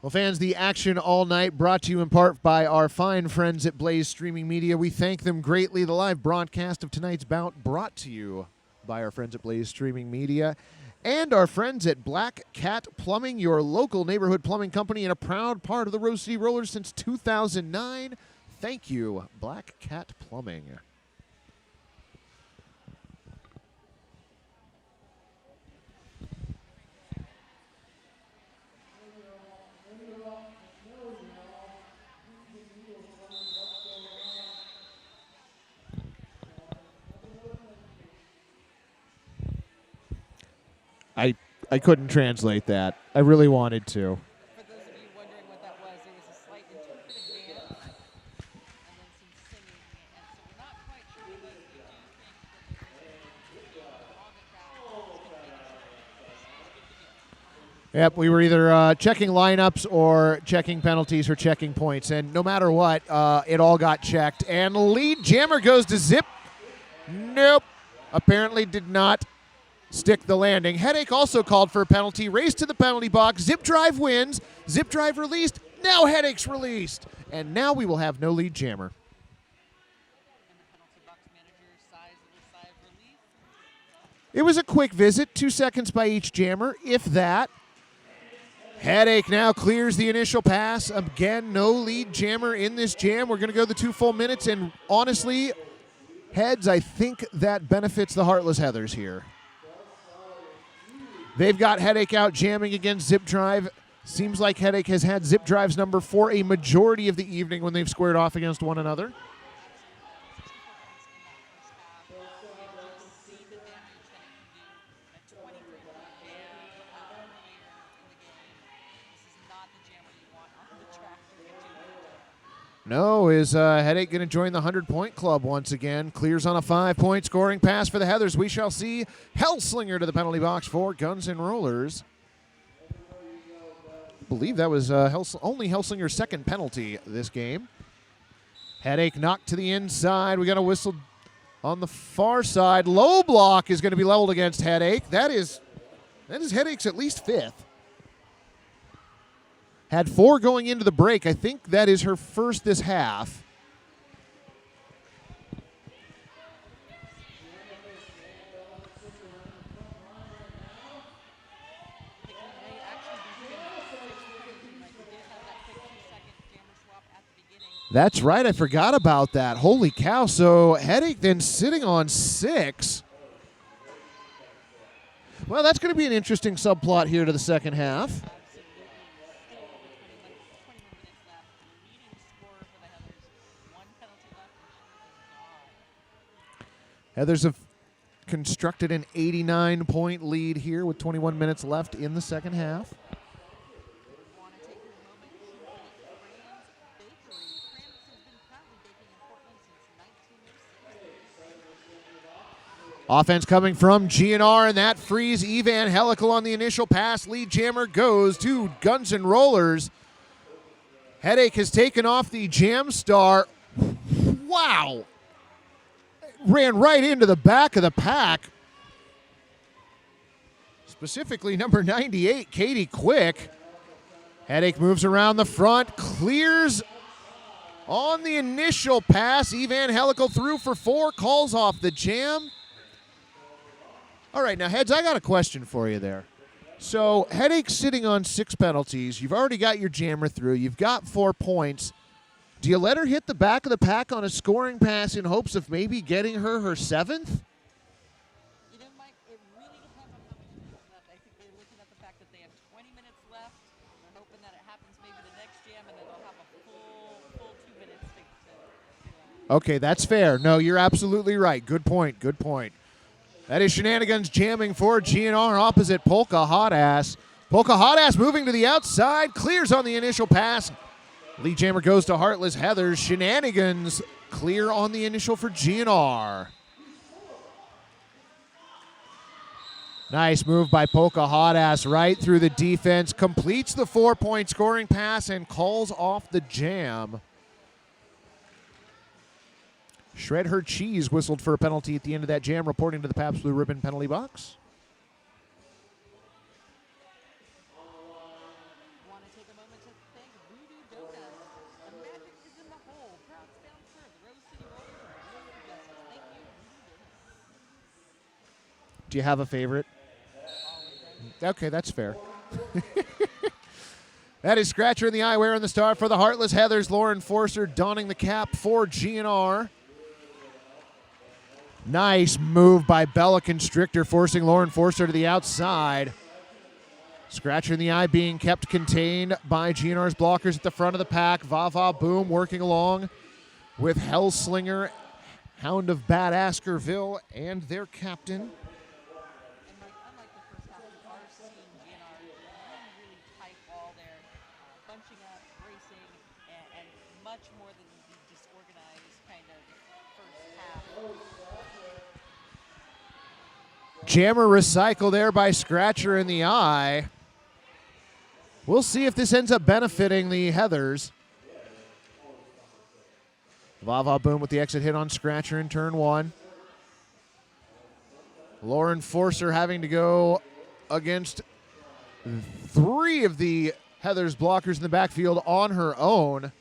Well, fans, the action all night brought to you in part by our fine friends at Blaze Streaming Media. We thank them greatly. The live broadcast of tonight's bout brought to you by our friends at Blaze Streaming Media and our friends at Black Cat Plumbing, your local neighborhood plumbing company and a proud part of the Rose City Rollers since 2009. Thank you, Black Cat Plumbing. I couldn't translate that. I really wanted to. For those of you wondering what that was, there was a slight interpretive dance and then some singing, and so we're not quite sure, but we do think that on the crowd. Yep, we were either checking lineups or checking penalties or checking points, and no matter what, it all got checked. And lead jammer goes to Zip. Nope, apparently did not stick the landing. Headache also called for a penalty. Race to the penalty box. Zip Drive wins. Zip Drive released. Now Headache's released. And now we will have no lead jammer. And the penalty box manager sighs a little sigh of relief. It was a quick visit, 2 seconds by each jammer, if that. Headache now clears the initial pass. Again, no lead jammer in this jam. We're going to go the 2 full minutes, and honestly, heads, I think that benefits the Heartless Heathers here. They've got Headache out jamming against Zip Drive. Seems like Headache has had Zip Drive's number for a majority of the evening when they've squared off against one another. No, is Headache going to join the 100-point club once again? Clears on a 5-point scoring pass for the Heathers. We shall see Hellslinger to the penalty box for Guns N' Rollers. I believe that was only Hellslinger's second penalty this game. Headache knocked to the inside. We got a whistle on the far side. Low block is going to be leveled against Headache. That is Headache's at least fifth. Had 4 going into the break. I think that is her first this half. That's right. I forgot about that. Holy cow. So Headache then sitting on 6. Well, that's going to be an interesting subplot here to the second half. Absolutely. Still over 21 minutes left. Leading scorer for the Heathers. One penalty left, and she is gone. Heathers have constructed an 89-point lead here with 21 minutes left in the second half. Want to take a moment to thank Fran's Bakery. France has been proudly baking in Portland since 1906. Offense coming from GNR, and that frees Evan Helical on the initial pass. Lead jammer goes to Guns N' Rollers. Headache has taken off the Jam Star. Wow. Ran right into the back of the pack. Specifically number 98, Katie Quick. Headache moves around the front, clears on the initial pass. Evan Helical through for 4, calls off the jam. All right, now, Heads, I got a question for you there. So, Headache's sitting on 6 penalties. You've already got your jammer through. You've got 4 points. Do you let her hit the back of the pack on a scoring pass in hopes of maybe getting her 7th? You know, Mike, it really depends on how many minutes left. I think they're looking at the fact that they have 20 minutes left. They're hoping that it happens maybe the next jam, and then they'll have a full 2 minutes to Okay, that's fair. No, you're absolutely right. Good point. Good point. That is Shenanigans jamming for GNR opposite Polka Hot Ass. Polka Hot Ass moving to the outside, clears on the initial pass. Lead jammer goes to Heartless Heathers. Shenanigans clear on the initial for GNR. Nice move by Polka Hot Ass right through the defense. Completes the 4-point scoring pass and calls off the jam. Shred Her Cheese whistled for a penalty at the end of that jam, reporting to the Pabst Blue Ribbon penalty box. Want to take a moment to thank Voodoo Donuts. The magic is in the hole. Proud sponsor of the Rose City Rollers and Wheels of Justice. Thank you, Voodoo Donuts. Do you have a favorite? All of them. Okay, that's fair. That is Scratcher in the eye wearing the star for the Heartless Heathers. Lauren Forster donning the cap for GNR. Nice move by Bella Constrictor, forcing Lauren Forster to the outside. Scratcher in the eye being kept contained by GNR's blockers at the front of the pack. Vava Boom working along with Hellslinger, Hound of Bad Askerville, and their captain. And Mike, unlike the first half, we are seeing GNR really tight ball there, bunching up, racing, and much more than the disorganized kind of first half. Jammer recycle there by Scratcher in the eye. We'll see if this ends up benefiting the Heathers. Vava Boom with the exit hit on Scratcher in turn 1. Lauren Forcer having to go against 3 of the Heathers blockers in the backfield on her own.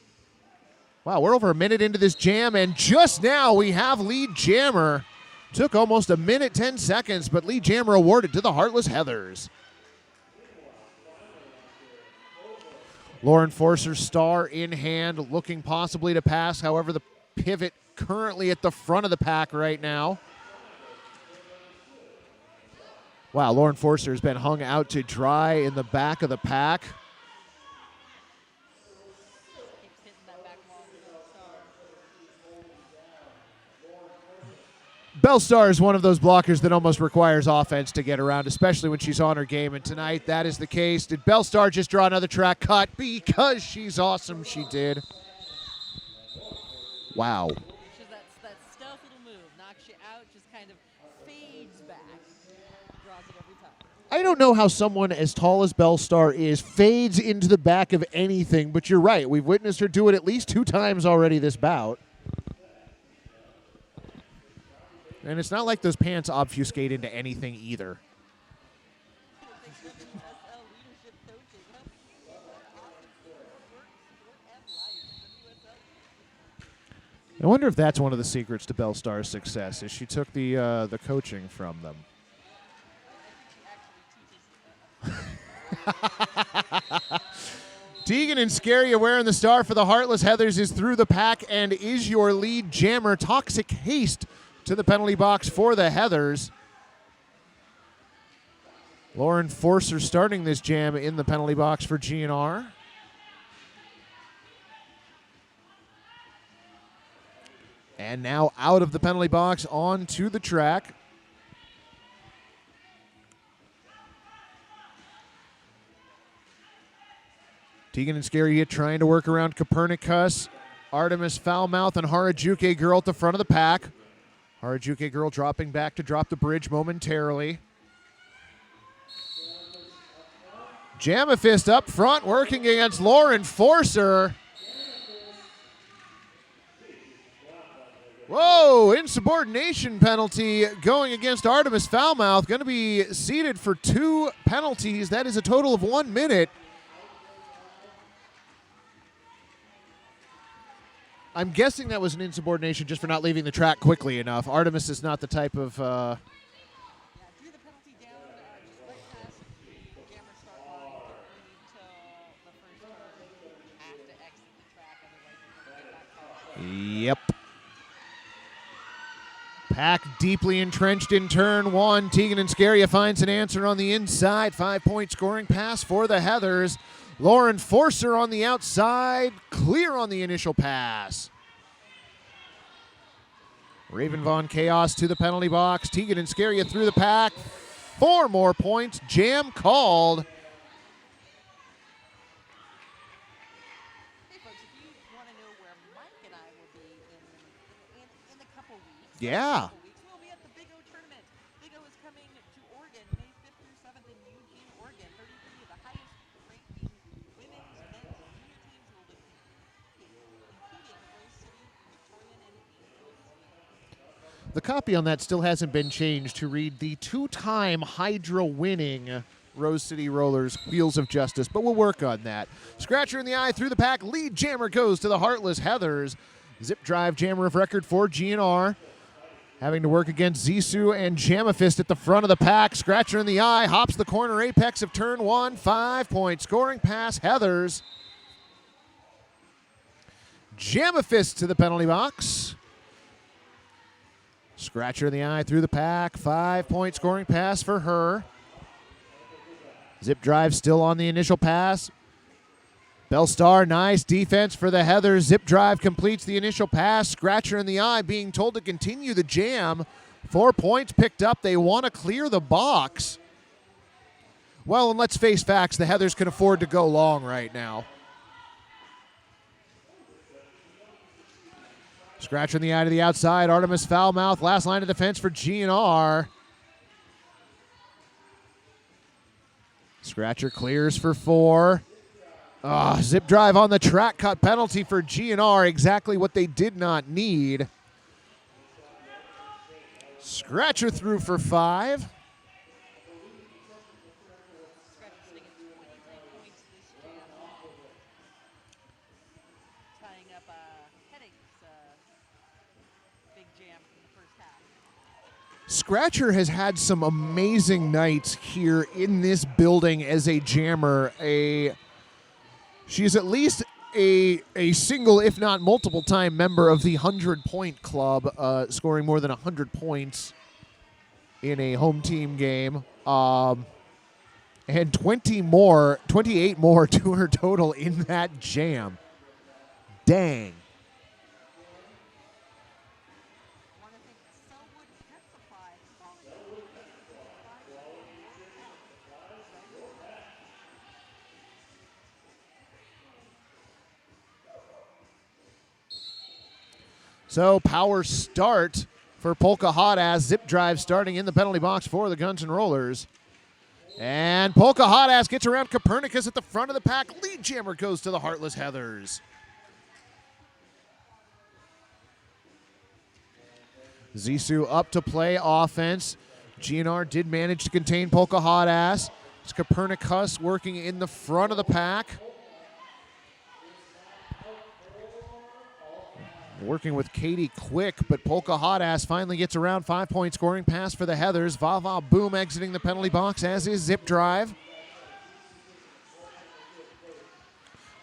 Wow, we're over a minute into this jam, and just now we have lead jammer. Took almost a minute, 10 seconds, but lead jammer awarded to the Heartless Heathers. Lauren Forcer, star in hand, looking possibly to pass. However, the pivot currently at the front of the pack right now. Wow, Lauren Forcer has been hung out to dry in the back of the pack. Keeps hitting that back wall with the star. Bellstar is one of those blockers that almost requires offense to get around, especially when she's on her game. And tonight, that is the case. Did Bellstar just draw another track cut? Because she's awesome, she did. Wow. It's just that stealth little move. Knocks you out, just kind of fades back. Draws it every time. I don't know how someone as tall as Bellstar is fades into the back of anything, but you're right. We've witnessed her do it at least 2 times already this bout. And it's not like those pants obfuscate into anything either. I wonder if that's one of the secrets to Bellstar's success, is she took the coaching from them. Deegan and Scary wearing the star for the Heartless Heathers is through the pack and is your lead jammer. Toxic Haste to the penalty box for the Heathers. Lauren Forcer starting this jam in the penalty box for GNR. And now out of the penalty box onto the track. Tegan and Scaria trying to work around Copernicus. Artemis Foulmouth and Harajuku Girl at the front of the pack. Harajuku Girl dropping back to drop the bridge momentarily. Jamafist up front working against Lauren Forcer. Whoa, insubordination penalty going against Artemis Foulmouth. Going to be seated for 2 penalties. That is a total of 1 minute. I'm guessing that was an insubordination just for not leaving the track quickly enough. Artemis is not the type of... Drew the penalty down just right past the jammer start line. Get ready till the first turn. Have to exit the track, otherwise you're going to get back caught. Yep. Pack deeply entrenched in turn 1. Tegan and Scaria finds an answer on the inside. 5-point scoring pass for the Heathers. Lauren Forcer on the outside. Clear on the initial pass. Raven Von Chaos to the penalty box. Tegan and Scaria through the pack. 4 more points. Jam called. Hey folks, if you want to know where Mike and I will be in a couple weeks. Yeah. We'll be at the Big O tournament. Big O is coming to Oregon May 5th through 7th in Eugene, Oregon. 33 of the highest ranking women's, men's, and junior teams will be competing, including Rose City, Victorian, and Angel City. The copy on that still hasn't been changed to read the 2-time Hydra winning Rose City Rollers Wheels of Justice, but we'll work on that. Scratcher in the eye through the pack. Lead jammer goes to the Heartless Heathers. Zip drive jammer of record for GNR. Having to work against Zissou and Jamafist at the front of the pack. Scratcher in the eye, hops the corner apex of turn 1. 5-point scoring pass, Heathers. Jamafist to the penalty box. Scratcher in the eye through the pack. 5-point scoring pass for her. Zip drive still on the initial pass. Bellstar, nice defense for the Heathers. Zip drive completes the initial pass. Scratcher in the eye being told to continue the jam. 4 points picked up. They want to clear the box. Well, and let's face facts, the Heathers can afford to go long right now. Scratcher in the eye to the outside. Artemis Foulmouth, last line of defense for GNR. Scratcher clears for 4. Zip drive on the track cut penalty for GNR. Exactly what they did not need. Scratcher through for 5. Scratcher sitting at 23 points this jam. Tying up Headache's big jam from the first half. Scratcher has had some amazing nights here in this building as a jammer. She's at least a single, if not multiple time member of the 100-point club, scoring more than 100 points in a home team game. And 28 more to her total in that jam. Dang. So power start for Polka Hot Ass. Zip drive starting in the penalty box for the Guns N' Rollers. And Polka Hot Ass gets around Copernicus at the front of the pack. Lead jammer goes to the Heartless Heathers. Zissou up to play offense. GNR did manage to contain Polka Hot Ass. It's Copernicus working in the front of the pack. Working with Katie Quick, but Polka Hot Ass finally gets around. 5-point scoring pass for the Heathers. Vava Boom exiting the penalty box, as is Zip Drive.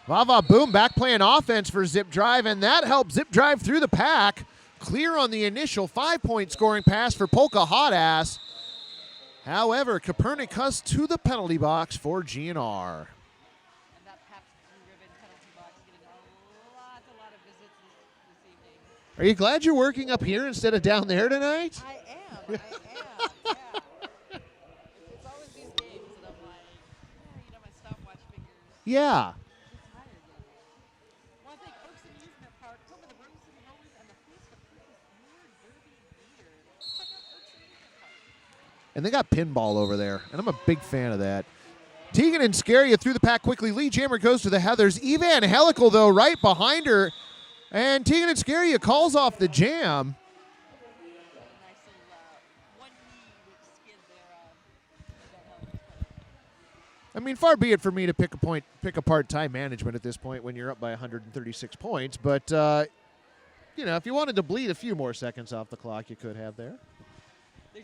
Vava Boom back playing offense for Zip Drive, and that helped Zip Drive through the pack. Clear on the initial 5-point scoring pass for Polka Hot Ass. However, Copernicus to the penalty box for GNR. And that Pabst Blue Ribbon penalty box getting a lot of visits this evening. Are you glad you're working up here instead of down there tonight? I am. Yeah. It's always these games that I'm like, my stopwatch fingers. Yeah. Get tired yet. I want to thank Oaks Amusement Park, home of the Roses and Rollers, and the place to purchase your Derby gear. Check out Oaks Amusement Park. And they got pinball over there, and I'm a big fan of that. Tegan and Scaria through the pack quickly. Lee Jammer goes to the Heathers. Evan Helical, though, right behind her. And Tegan and Scaria calls off the jam. Nice little one knee skid there. I mean, far be it for me to pick apart time management at this point when you're up by 136 points. But, if you wanted to bleed a few more seconds off the clock, you could have there. They're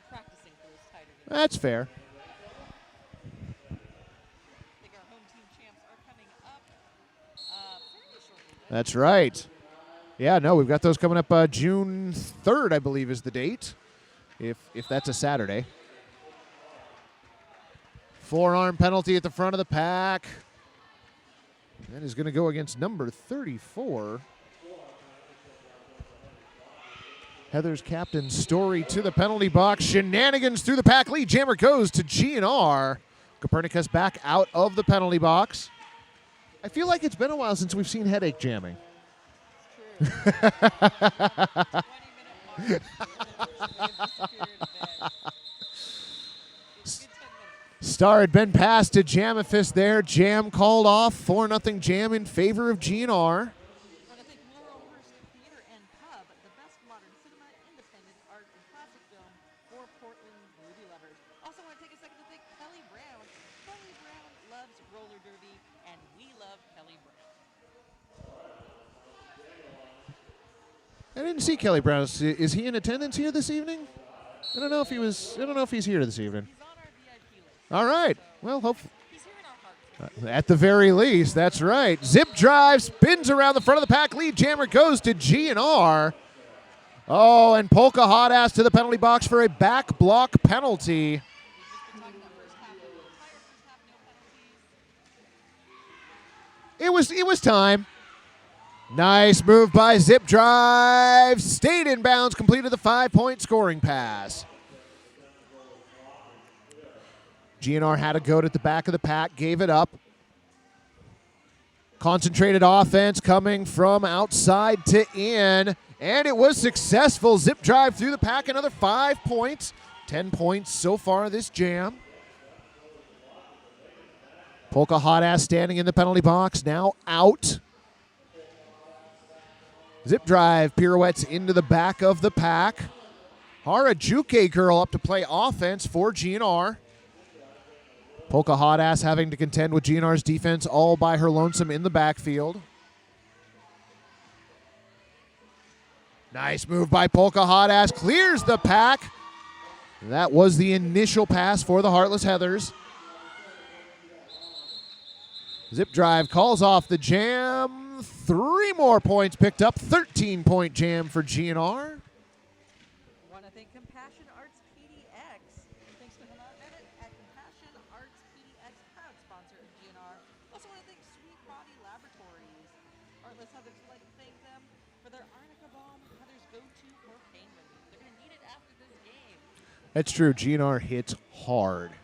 practicing for this tighter game. That's fair. I think our home team champs are coming up fairly shortly. That's right. Yeah, no, we've got those coming up June 3rd, I believe, is the date, if that's a Saturday. Forearm penalty at the front of the pack. That is going to go against number 34. Heather's captain Story to the penalty box. Shenanigans through the pack. Lee Jammer goes to GNR. Copernicus back out of the penalty box. I feel like it's been a while since we've seen headache jamming. It's true. 20-minute mark. Star had been passed to Jamifist there. Jam called off. 4-0 Jam in favor of GNR. I want to thank Laurelhurst Theater and Pub, the best modern cinema, independent art, and classic film for Portland movie lovers. Also want to take a second to thank Kelly Brown. Kelly Brown loves roller derby, and we love Kelly Brown. I didn't see Kelly Brown. Is he in attendance here this evening? I don't know if he's here this evening. He's on our VIP list. All right. Well, hopefully. He's here in our hearts. At the very least, that's right. Zip drive, spins around the front of the pack. Lead Jammer goes to GNR. Oh, and Polka Hot Ass to the penalty box for a back block penalty. We've just been talking about first half, entire first half, no penalties. It was time. Nice move by Zip Drive. Stayed in bounds, completed the 5-point scoring pass. GNR had a goat at the back of the pack, gave it up. Concentrated offense coming from outside to in, and it was successful. Zip Drive through the pack, another 5 points. 10 points so far this jam. Polka Hot Ass standing in the penalty box, now out. Zip Drive pirouettes into the back of the pack. Harajuku Girl up to play offense for GNR. Polka Hot Ass having to contend with GNR's defense all by her lonesome in the backfield. Nice move by Polka Hot Ass. Clears the pack. That was the initial pass for the Heartless Heathers. Zip Drive calls off the jam. 3 more points picked up. 13-point jam for GNR. Want to thank Compassion Arts PDX. Thanks to Hannah Bennett at Compassion Arts PDX, proud sponsor of GNR. Also want to thank Sweet Body Laboratories. Heartless Heathers would like to thank them for their arnica balm, Heather's go-to for pain relief. They're going to need it after this game. That's true. GNR hits hard.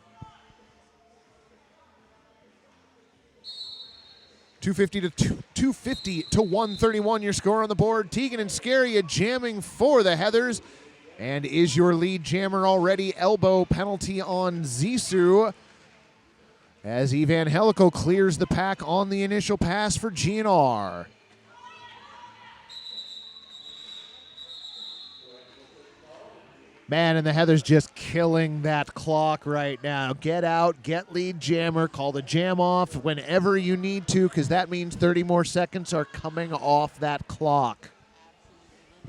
250 to 131 your score on the board. Tegan and Scaria jamming for the Heathers. And is your lead jammer already? Elbow penalty on Zissou. As Evan Helico clears the pack on the initial pass for GNR. Man, and the Heathers just killing that clock right now. Get out, get lead jammer, call the jam off whenever you need to, because that means 30 more seconds are coming off that clock.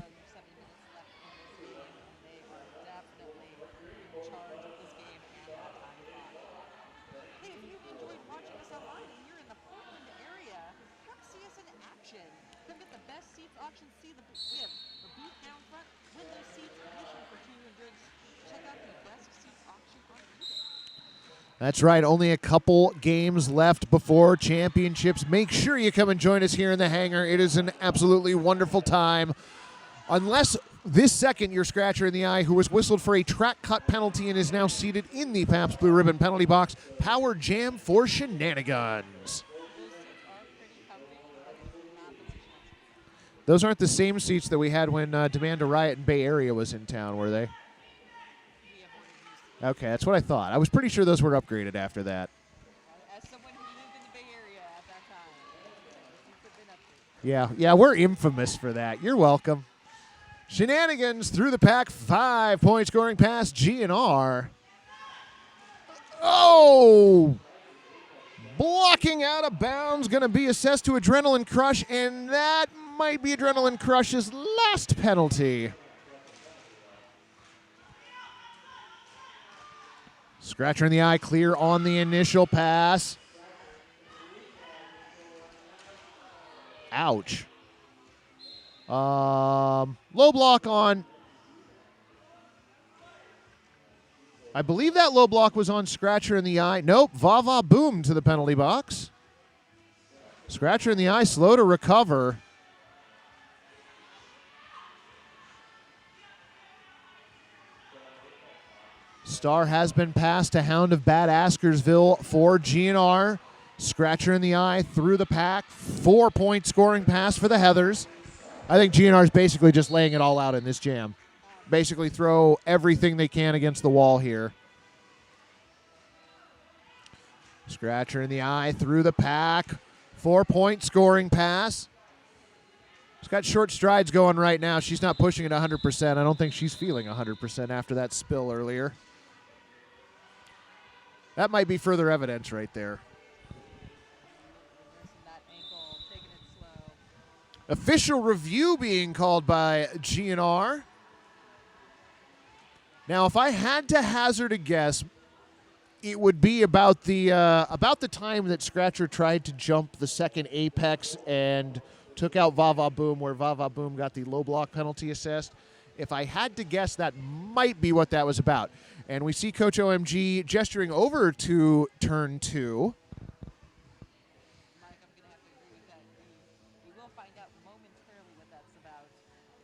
Absolutely. A little under 7 minutes left in this game, and they are definitely in charge of this game and that time clock. Hey, if you enjoyed watching us online and you're in the Portland area, come see us in action. Come get the best seats auction. See we have the booth down front. Win those seats, admission for 2 and drinks. Check out the best seats auction That's right. Only a couple games left before championships. Make sure you come and join us here in the hangar. It is an absolutely wonderful time. Unless this second you're Scratcher in the Eye, who was whistled for a track cut penalty and is now seated in the Pabst Blue Ribbon penalty box. Power Jam for Shenanigans. Those aren't the same seats that we had when Demand a Riot in Bay Area was in town, were they? Okay, that's what I thought. I was pretty sure those were upgraded after that. As someone who lived in the Bay Area at that time, those seats have been upgraded. Yeah, we're infamous for that. You're welcome. Shenanigans through the pack, 5 point scoring pass, GNR. Oh! Blocking out of bounds, going to be assessed to Adrenaline Crush, and that might be Adrenaline Crush's last penalty. Scratcher in the Eye, clear on the initial pass. Ouch. Low block on. I believe that low block was on Scratcher in the Eye. Nope, Vava Boom to the penalty box. Scratcher in the Eye, slow to recover. Star has been passed to Hound of Bad Askersville for GNR. Scratcher in the Eye through the pack. 4 point scoring pass for the Heathers. I think GNR is basically just laying it all out in this jam. Basically throw everything they can against the wall here. Scratcher in the Eye through the pack. 4 point scoring pass. She's got short strides going right now. She's not pushing it 100%. I don't think she's feeling 100% after that spill earlier. That might be further evidence right there. That ankle, taking it slow. Official review being called by GNR. Now, if I had to hazard a guess, it would be about the time that Scratcher tried to jump the second apex and took out Vava Boom, where Vava Boom got the low block penalty assessed. If I had to guess, that might be what that was about. And we see Coach OMG gesturing over to turn 2. Mike, I'm going to have to agree with that. We will find out momentarily what that's about.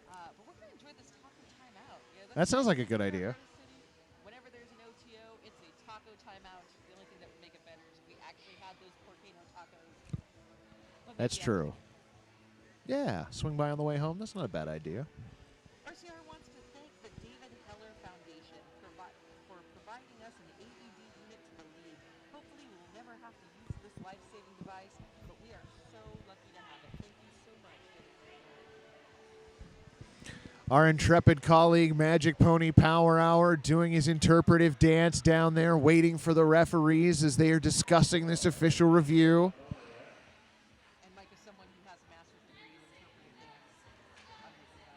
But we're going to enjoy this taco timeout. Yeah, That sounds like a good idea. Whenever there's an OTO, it's a taco timeout. The only thing that would make it better is if we actually had those porcano tacos. That's true. Yeah, swing by on the way home. That's not a bad idea. RCR wants to thank the David Heller Foundation for providing us an AED unit to the league. Hopefully we will never have to use this life-saving device, but we are so lucky to have it. Thank you so much. Our intrepid colleague, Magic Pony Power Hour, doing his interpretive dance down there, waiting for the referees as they are discussing this official review. And Mike is someone who has a master's degree in interpretive dance. I'm making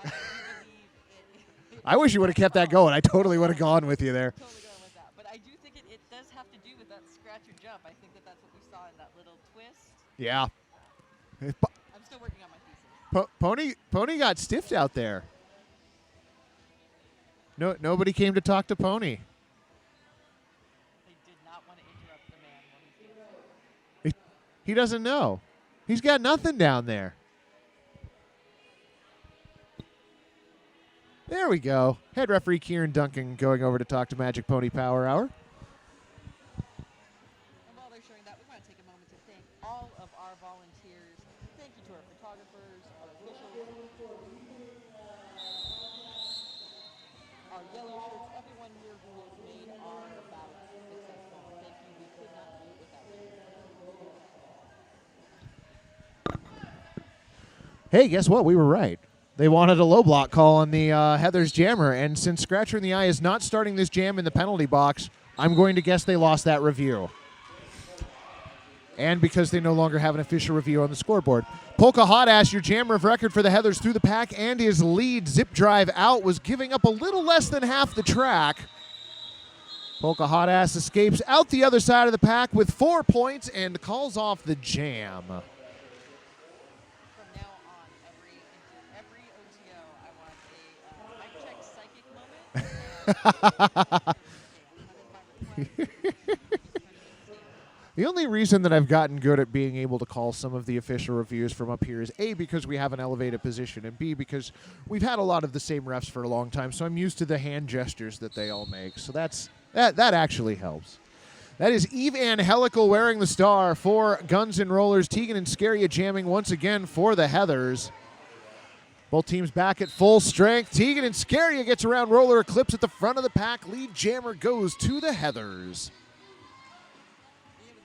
that up. I do believe it. I wish you would have kept that going. I totally would have gone with you there. Totally going with that. But I do think it does have to do with that scratch or jump. I think that's what we saw in that little twist. Yeah. I'm still working on my thesis. Pony got stiffed out there. Nobody came to talk to Pony. They did not want to interrupt the man while he's doing so. He doesn't know. He's got nothing down there. There we go. Head referee Kieran Duncan going over to talk to Magic Pony Power Hour. And while they're showing that, we want to take a moment to thank all of our volunteers. Thank you to our photographers, our officials, our yellow shirts, everyone here who has made our battle successful. Thank you. We could not do it without you. Hey, guess what? We were right. They wanted a low block call on the Heathers jammer, and since Scratcher in the Eye is not starting this jam in the penalty box, I'm going to guess they lost that review. And because they no longer have an official review on the scoreboard. Polka Hot Ass, your jammer of record for the Heathers through the pack, and his lead zip drive out was giving up a little less than half the track. Polka Hot Ass escapes out the other side of the pack with 4 points and calls off the jam. From now on, every OTO, I want a mic check psychic moment. That is my request. The only reason that I've gotten good at being able to call some of the official reviews from up here is A, because we have an elevated position, and B, because we've had a lot of the same refs for a long time, so I'm used to the hand gestures that they all make. So that actually helps. That is Eve Angelical wearing the star for Guns N' Rollers. Tegan and Scaria jamming once again for the Heathers. Both teams back at full strength. Tegan and Scaria gets around Roller Eclipse at the front of the pack. Lead jammer goes to the Heathers.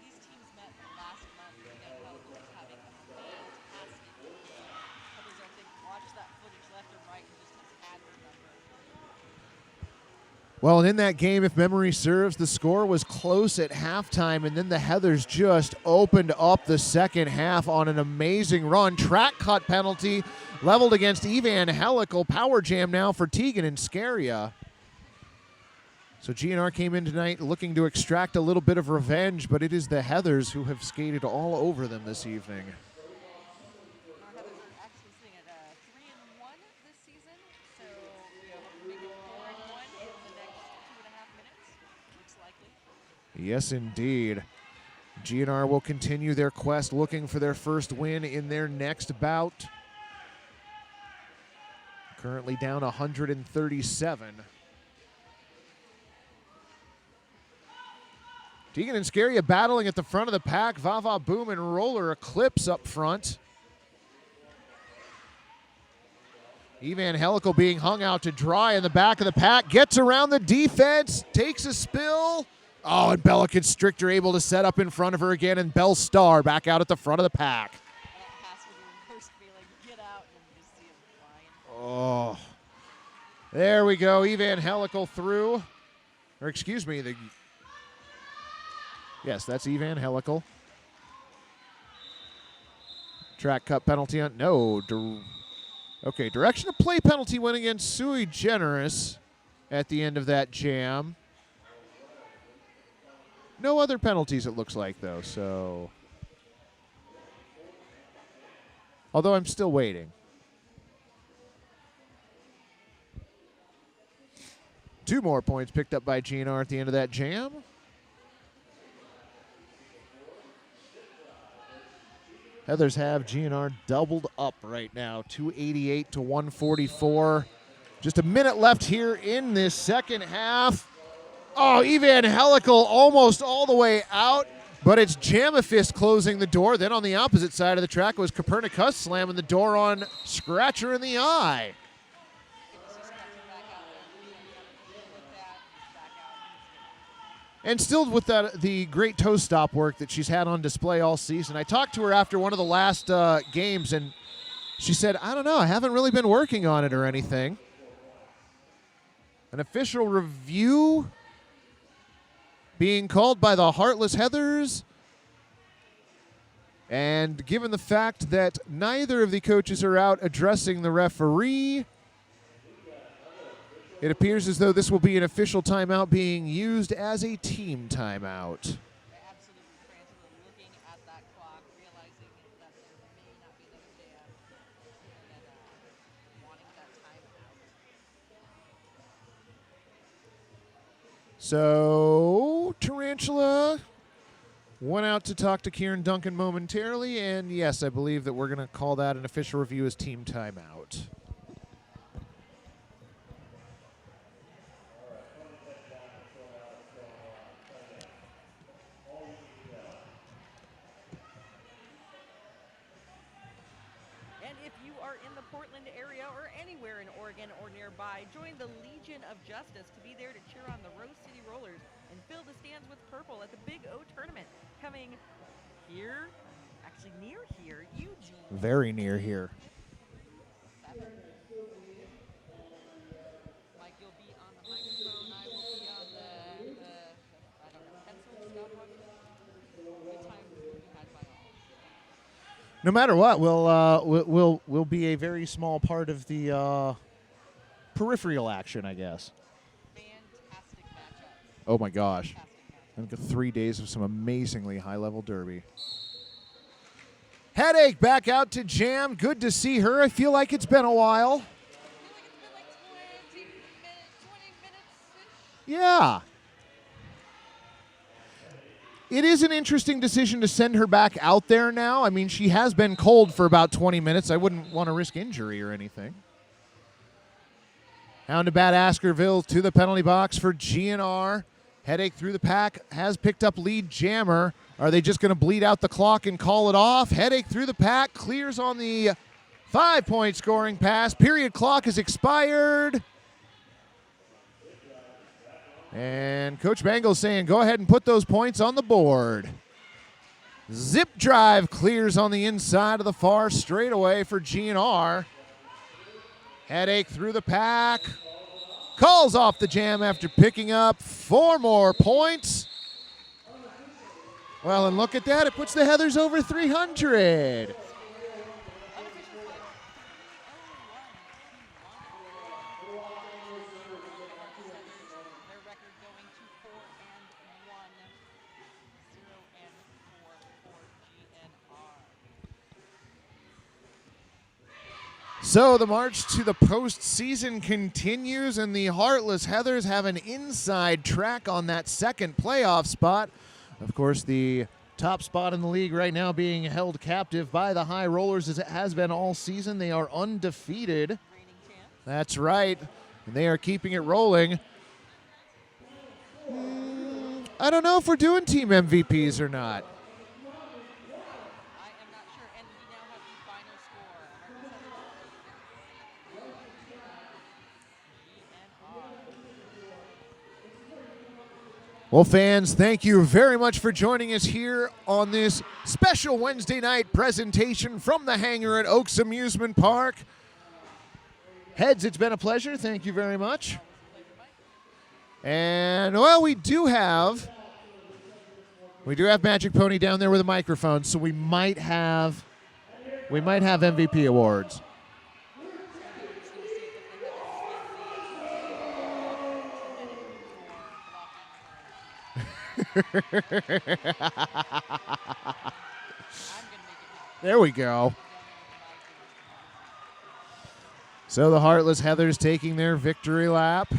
These teams met last month. Again, Heathers was having a fantastic season. Heathers, I think, watched that footage left and right and just has had their number. Well, and in that game, if memory serves, the score was close at halftime, and then the Heathers just opened up the second half on an amazing run. Track cut penalty leveled against Eve Angelical. Power jam now for Tegan and Scaria. So GNR came in tonight looking to extract a little bit of revenge, but it is the Heathers who have skated all over them this evening. Our Heathers are actually sitting at 3-1 this season, so maybe 4-1 in the next 2.5 minutes. Looks likely. Yes, indeed. GNR will continue their quest looking for their first win in their next bout. Currently down 137. Tegan and Scaria battling at the front of the pack. Vava Boom and Roller Eclipse up front. Eve Angelical being hung out to dry in the back of the pack. Gets around the defense. Takes a spill. Oh, and Bella Constrictor able to set up in front of her again. And Belle Star back out at the front of the pack. That has to be the worst feeling. Get out and then just see him flying. Oh. There we go. Eve Angelical through. Or excuse me, yes, that's Eve Angelical. Track cut penalty on. No. Okay, direction of play penalty went against Sui Generous at the end of that jam. No other penalties, it looks like, though, so. Although I'm still waiting. 2 more points picked up by GNR at the end of that jam. Heathers have GNR doubled up right now, 288 to 144. Just a minute left here in this second half. Oh, Eve Angelical almost all the way out, but it's Jamafist closing the door. Then on the opposite side of the track was Copernicus slamming the door on Scratcher in the eye. And still with the great toe stop work that she's had on display all season. I talked to her after one of the last games, and she said, I don't know, I haven't really been working on it or anything. An official review being called by the Heartless Heathers. And given the fact that neither of the coaches are out addressing the referee, it appears as though this will be an official timeout being used as a team timeout. Absolutely frantically looking at that clock, realizing that there may not be another jam, and wanting that timeout. So, Tarantula went out to talk to Kieran Duncan momentarily, and yes, I believe that we're going to call that an official review as team timeout. And if you are in the Portland area or anywhere in Oregon or nearby, join the Legion of Justice to be there to cheer on the Rose City Rollers and fill the stands with purple at the Big O tournament coming here, actually near here, Eugene. Very near here. Mike, you'll be on the microphone. I will be on the I don't know, pencil, scout hook. Good time will be had by all. No matter what, we'll be a very small part of the peripheral action, I guess. Fantastic matchup. Oh my gosh. Fantastic matchup. I think 3 days of some amazingly high-level derby. Headache back out to jam. Good to see her. I feel like it's been a while. I feel like it's been like 20 minutes-ish. Yeah. It is an interesting decision to send her back out there now. I mean, she has been cold for about 20 minutes. I wouldn't want to risk injury or anything. Hound to Bat Askerville to the penalty box for GNR. Headache through the pack has picked up lead Jammer. Are they just going to bleed out the clock and call it off? Headache through the pack, clears on the 5-point scoring pass. Period clock is expired. And Coach Bangle saying, go ahead and put those points on the board. Zip drive clears on the inside of the far straightaway for GNR. Headache through the pack. Calls off the jam after picking up 4 more points. Well, and look at that. It puts the Heathers over 300. So the march to the postseason continues, and the Heartless Heathers have an inside track on that second playoff spot. Of course, the top spot in the league right now being held captive by the High Rollers, as it has been all season. They are undefeated. That's right. And they are keeping it rolling. I don't know if we're doing team MVPs or not. Well, fans, thank you very much for joining us here on this special Wednesday night presentation from the hangar at Oaks Amusement Park. Heads, it's been a pleasure. Thank you very much. And, well, we do have Magic Pony down there with a microphone, so we might have MVP awards. There we go. So the Heartless Heathers taking their victory lap.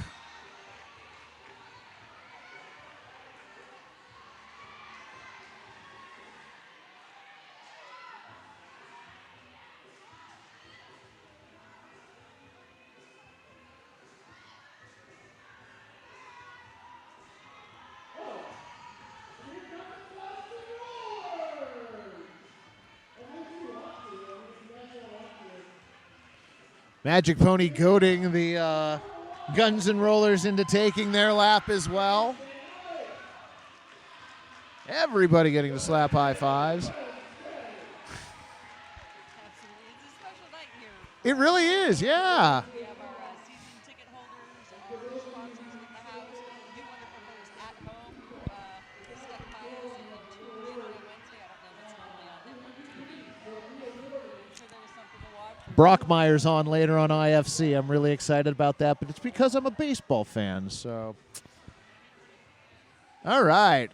Magic Pony goading the Guns N' Rollers into taking their lap as well. Everybody getting the slap high fives. Absolutely. It's a special night here. It really is, yeah. We have our season ticket holders, our sponsors in the house, new wonderful folks at home who stuck by us and tuned in on a Wednesday. I don't know if it's normally on network TV. I'm sure there was something to watch. Brockmeyer's on later on IFC. I'm really excited about that, but it's because I'm a baseball fan, so. All right.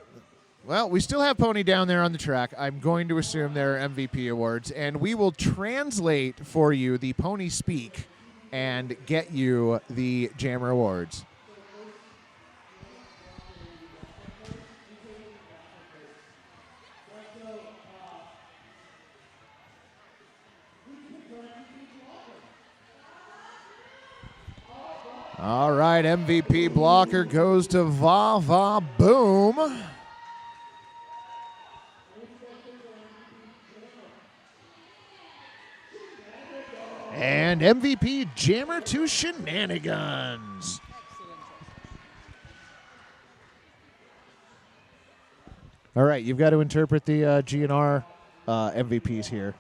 Well, we still have Pony down there on the track. I'm going to assume they're MVP awards, and we will translate for you the Pony speak and get you the Jammer Awards. All right, MVP blocker goes to Va Va Boom. And MVP Jammer to Shenanigans. All right, you've got to interpret the GNR MVPs here.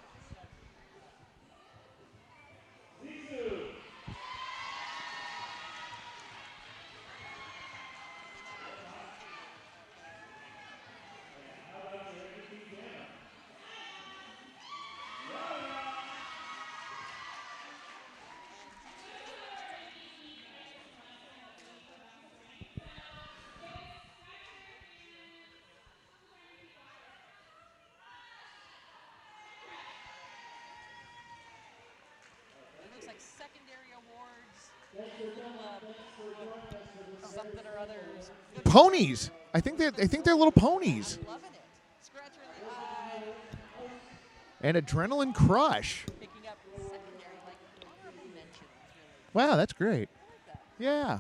It looks like secondary awards, something or others. Ponies. I think they're little ponies. Loving it. And Adrenaline Crush. Picking up secondary, like mentions, really. Wow, that's great. I like that. Yeah.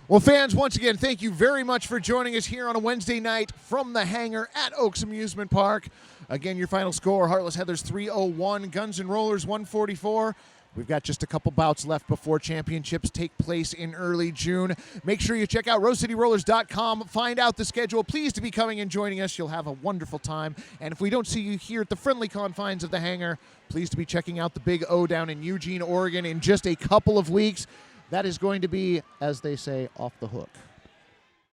Well, fans, once again, thank you very much for joining us here on a Wednesday night from the hangar at Oaks Amusement Park. Again, your final score, Heartless Heathers 301, Guns N' Rollers 144. We've got just a couple bouts left before championships take place in early June. Make sure you check out RoseCityRollers.com. Find out the schedule. Please to be coming and joining us. You'll have a wonderful time. And if we don't see you here at the friendly confines of the hangar, please to be checking out the Big O down in Eugene, Oregon in just a couple of weeks. That is going to be, as they say, off the hook.